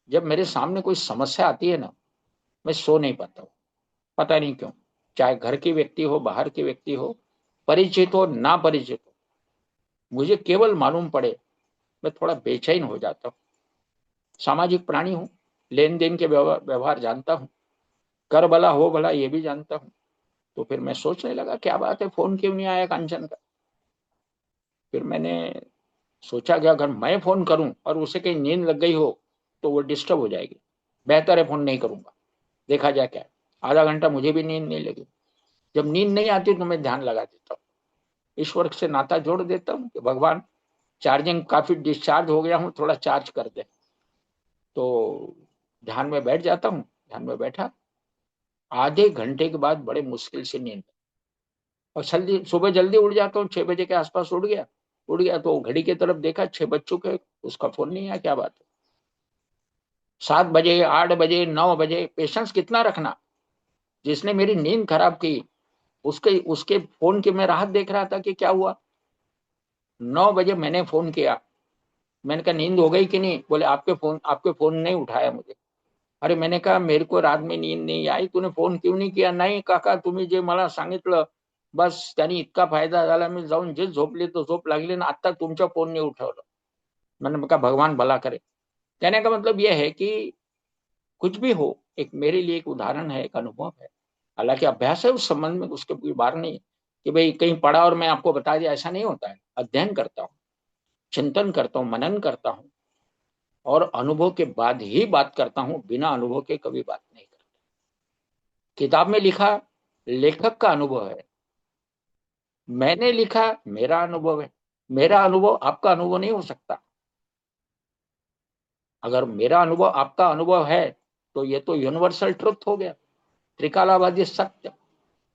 जब मेरे सामने कोई समस्या आती है ना, मैं सो नहीं पाता हूँ। पता नहीं क्यों। चाहे घर की व्यक्ति हो, बाहर की व्यक्ति हो, परिचित हो ना परिचित हो, मुझे केवल मालूम पड़े मैं थोड़ा बेचैन हो जाता हूँ। सामाजिक प्राणी हूँ, लेन देन के व्यवहार जानता हूँ, कर भला हो भला ये भी जानता हूँ। तो फिर मैं सोचने लगा क्या बात है, फोन क्यों नहीं आया कांचन का? फिर मैंने सोचा कि अगर मैं फोन करूं और उसे कहीं नींद लग गई हो तो वो डिस्टर्ब हो जाएगी, बेहतर है फोन नहीं करूंगा, देखा जाए क्या है। आधा घंटा मुझे भी नींद नहीं लगी। जब नींद नहीं आती तो मैं ध्यान लगा देता हूँ, ईश्वर से नाता जोड़ देता हूँ कि भगवान, चार्जिंग काफी डिस्चार्ज हो गया हूँ, थोड़ा चार्ज कर दे। तो ध्यान में बैठ जाता हूँ। ध्यान में बैठा, आधे घंटे के बाद बड़े मुश्किल से नींद, और जल्दी सुबह जल्दी उठ जाता हूँ, 6 बजे के आसपास उठ गया तो घड़ी की तरफ देखा, 6 बज चुके, उसका फोन नहीं आया, क्या बात है। 7 बजे, 8 बजे, 9 बजे, पेशेंस कितना रखना। जिसने मेरी नींद खराब की, उसके उसके फोन की मैं राहत देख रहा था कि क्या हुआ। 9 बजे मैंने फोन किया। मैंने कहा नींद हो गई कि नहीं? बोले आपके फोन नहीं उठाया मुझे। अरे मैंने कहा मेरे को रात में नींद नहीं आई, तूने फोन क्यों नहीं किया? नाही काका, तुम्ही जे मला सांगितलं, बस त्यांनी इतका फायदा झाला, मी जाऊन जे झोपले तो झोप लागली ना, आता तुमचा फोन नहीं उठवलं। मैंने कहा भगवान भला करे। कहने का मतलब यह है कि कुछ भी हो, एक मेरे लिए एक उदाहरण है, एक अनुभव है। हालांकि अभ्यास है उस संबंध में, उसके कोई बार नहीं है कि भाई कहीं पढ़ा और मैं आपको बता दिया, ऐसा नहीं होता है। अध्ययन करता हूँ, चिंतन करता हूँ, मनन करता हूँ, और अनुभव के बाद ही बात करता हूँ, बिना अनुभव के कभी बात नहीं करता। किताब में लिखा लेखक का अनुभव है, मैंने लिखा मेरा अनुभव है। मेरा अनुभव आपका अनुभव नहीं हो सकता। अगर मेरा अनुभव आपका अनुभव है तो ये तो यूनिवर्सल ट्रुथ हो गया, त्रिकालाबादी सत्य।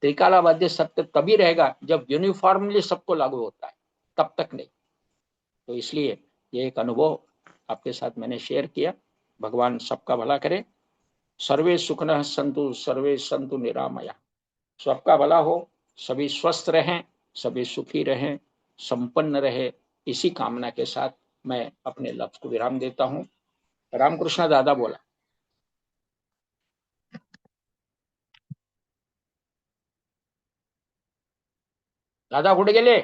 त्रिकालाबादी सत्य तभी रहेगा जब यूनिफॉर्मली सबको लागू होता है, तब तक नहीं। तो इसलिए ये एक अनुभव आपके साथ मैंने शेयर किया। भगवान सबका भला करे। सर्वे सुखनः सन्तु, सर्वे सन्तु निरामया। सबका भला हो, सभी स्वस्थ रहें, सभी सुखी रहें, संपन्न रहे, इसी कामना के साथ मैं अपने लक्ष्य को विराम देता हूँ। रामकृष्ण दादा बोला। दादा कुठे गेले?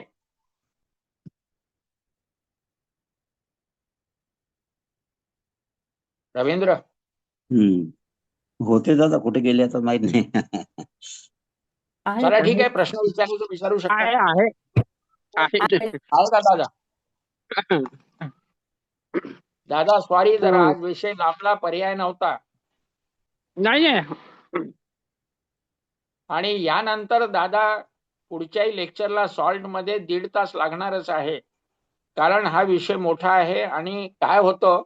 रवींद्र होते दादा, कुठे गेले आता माहित नाही. चला ठीक आहे, प्रश्न विचारायचं विचारू शकता. आहे आहे का दादा? दादा सॉरी, जरा आज विषय लांबला, पर्याय नव्हता. नाही आहे. आणि यानंतर दादा पुढच्याही लेक्चरला सॉल्ट मध्ये 1.5 तास लागणारच आहे, कारण हा विषय मोठा आहे. आणि काय होतं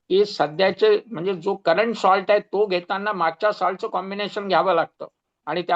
की सध्याचे म्हणजे जो करंट सॉल्ट आहे तो घेताना मागच्या सॉल्टचं कॉम्बिनेशन घ्यावं लागतं आणि त्या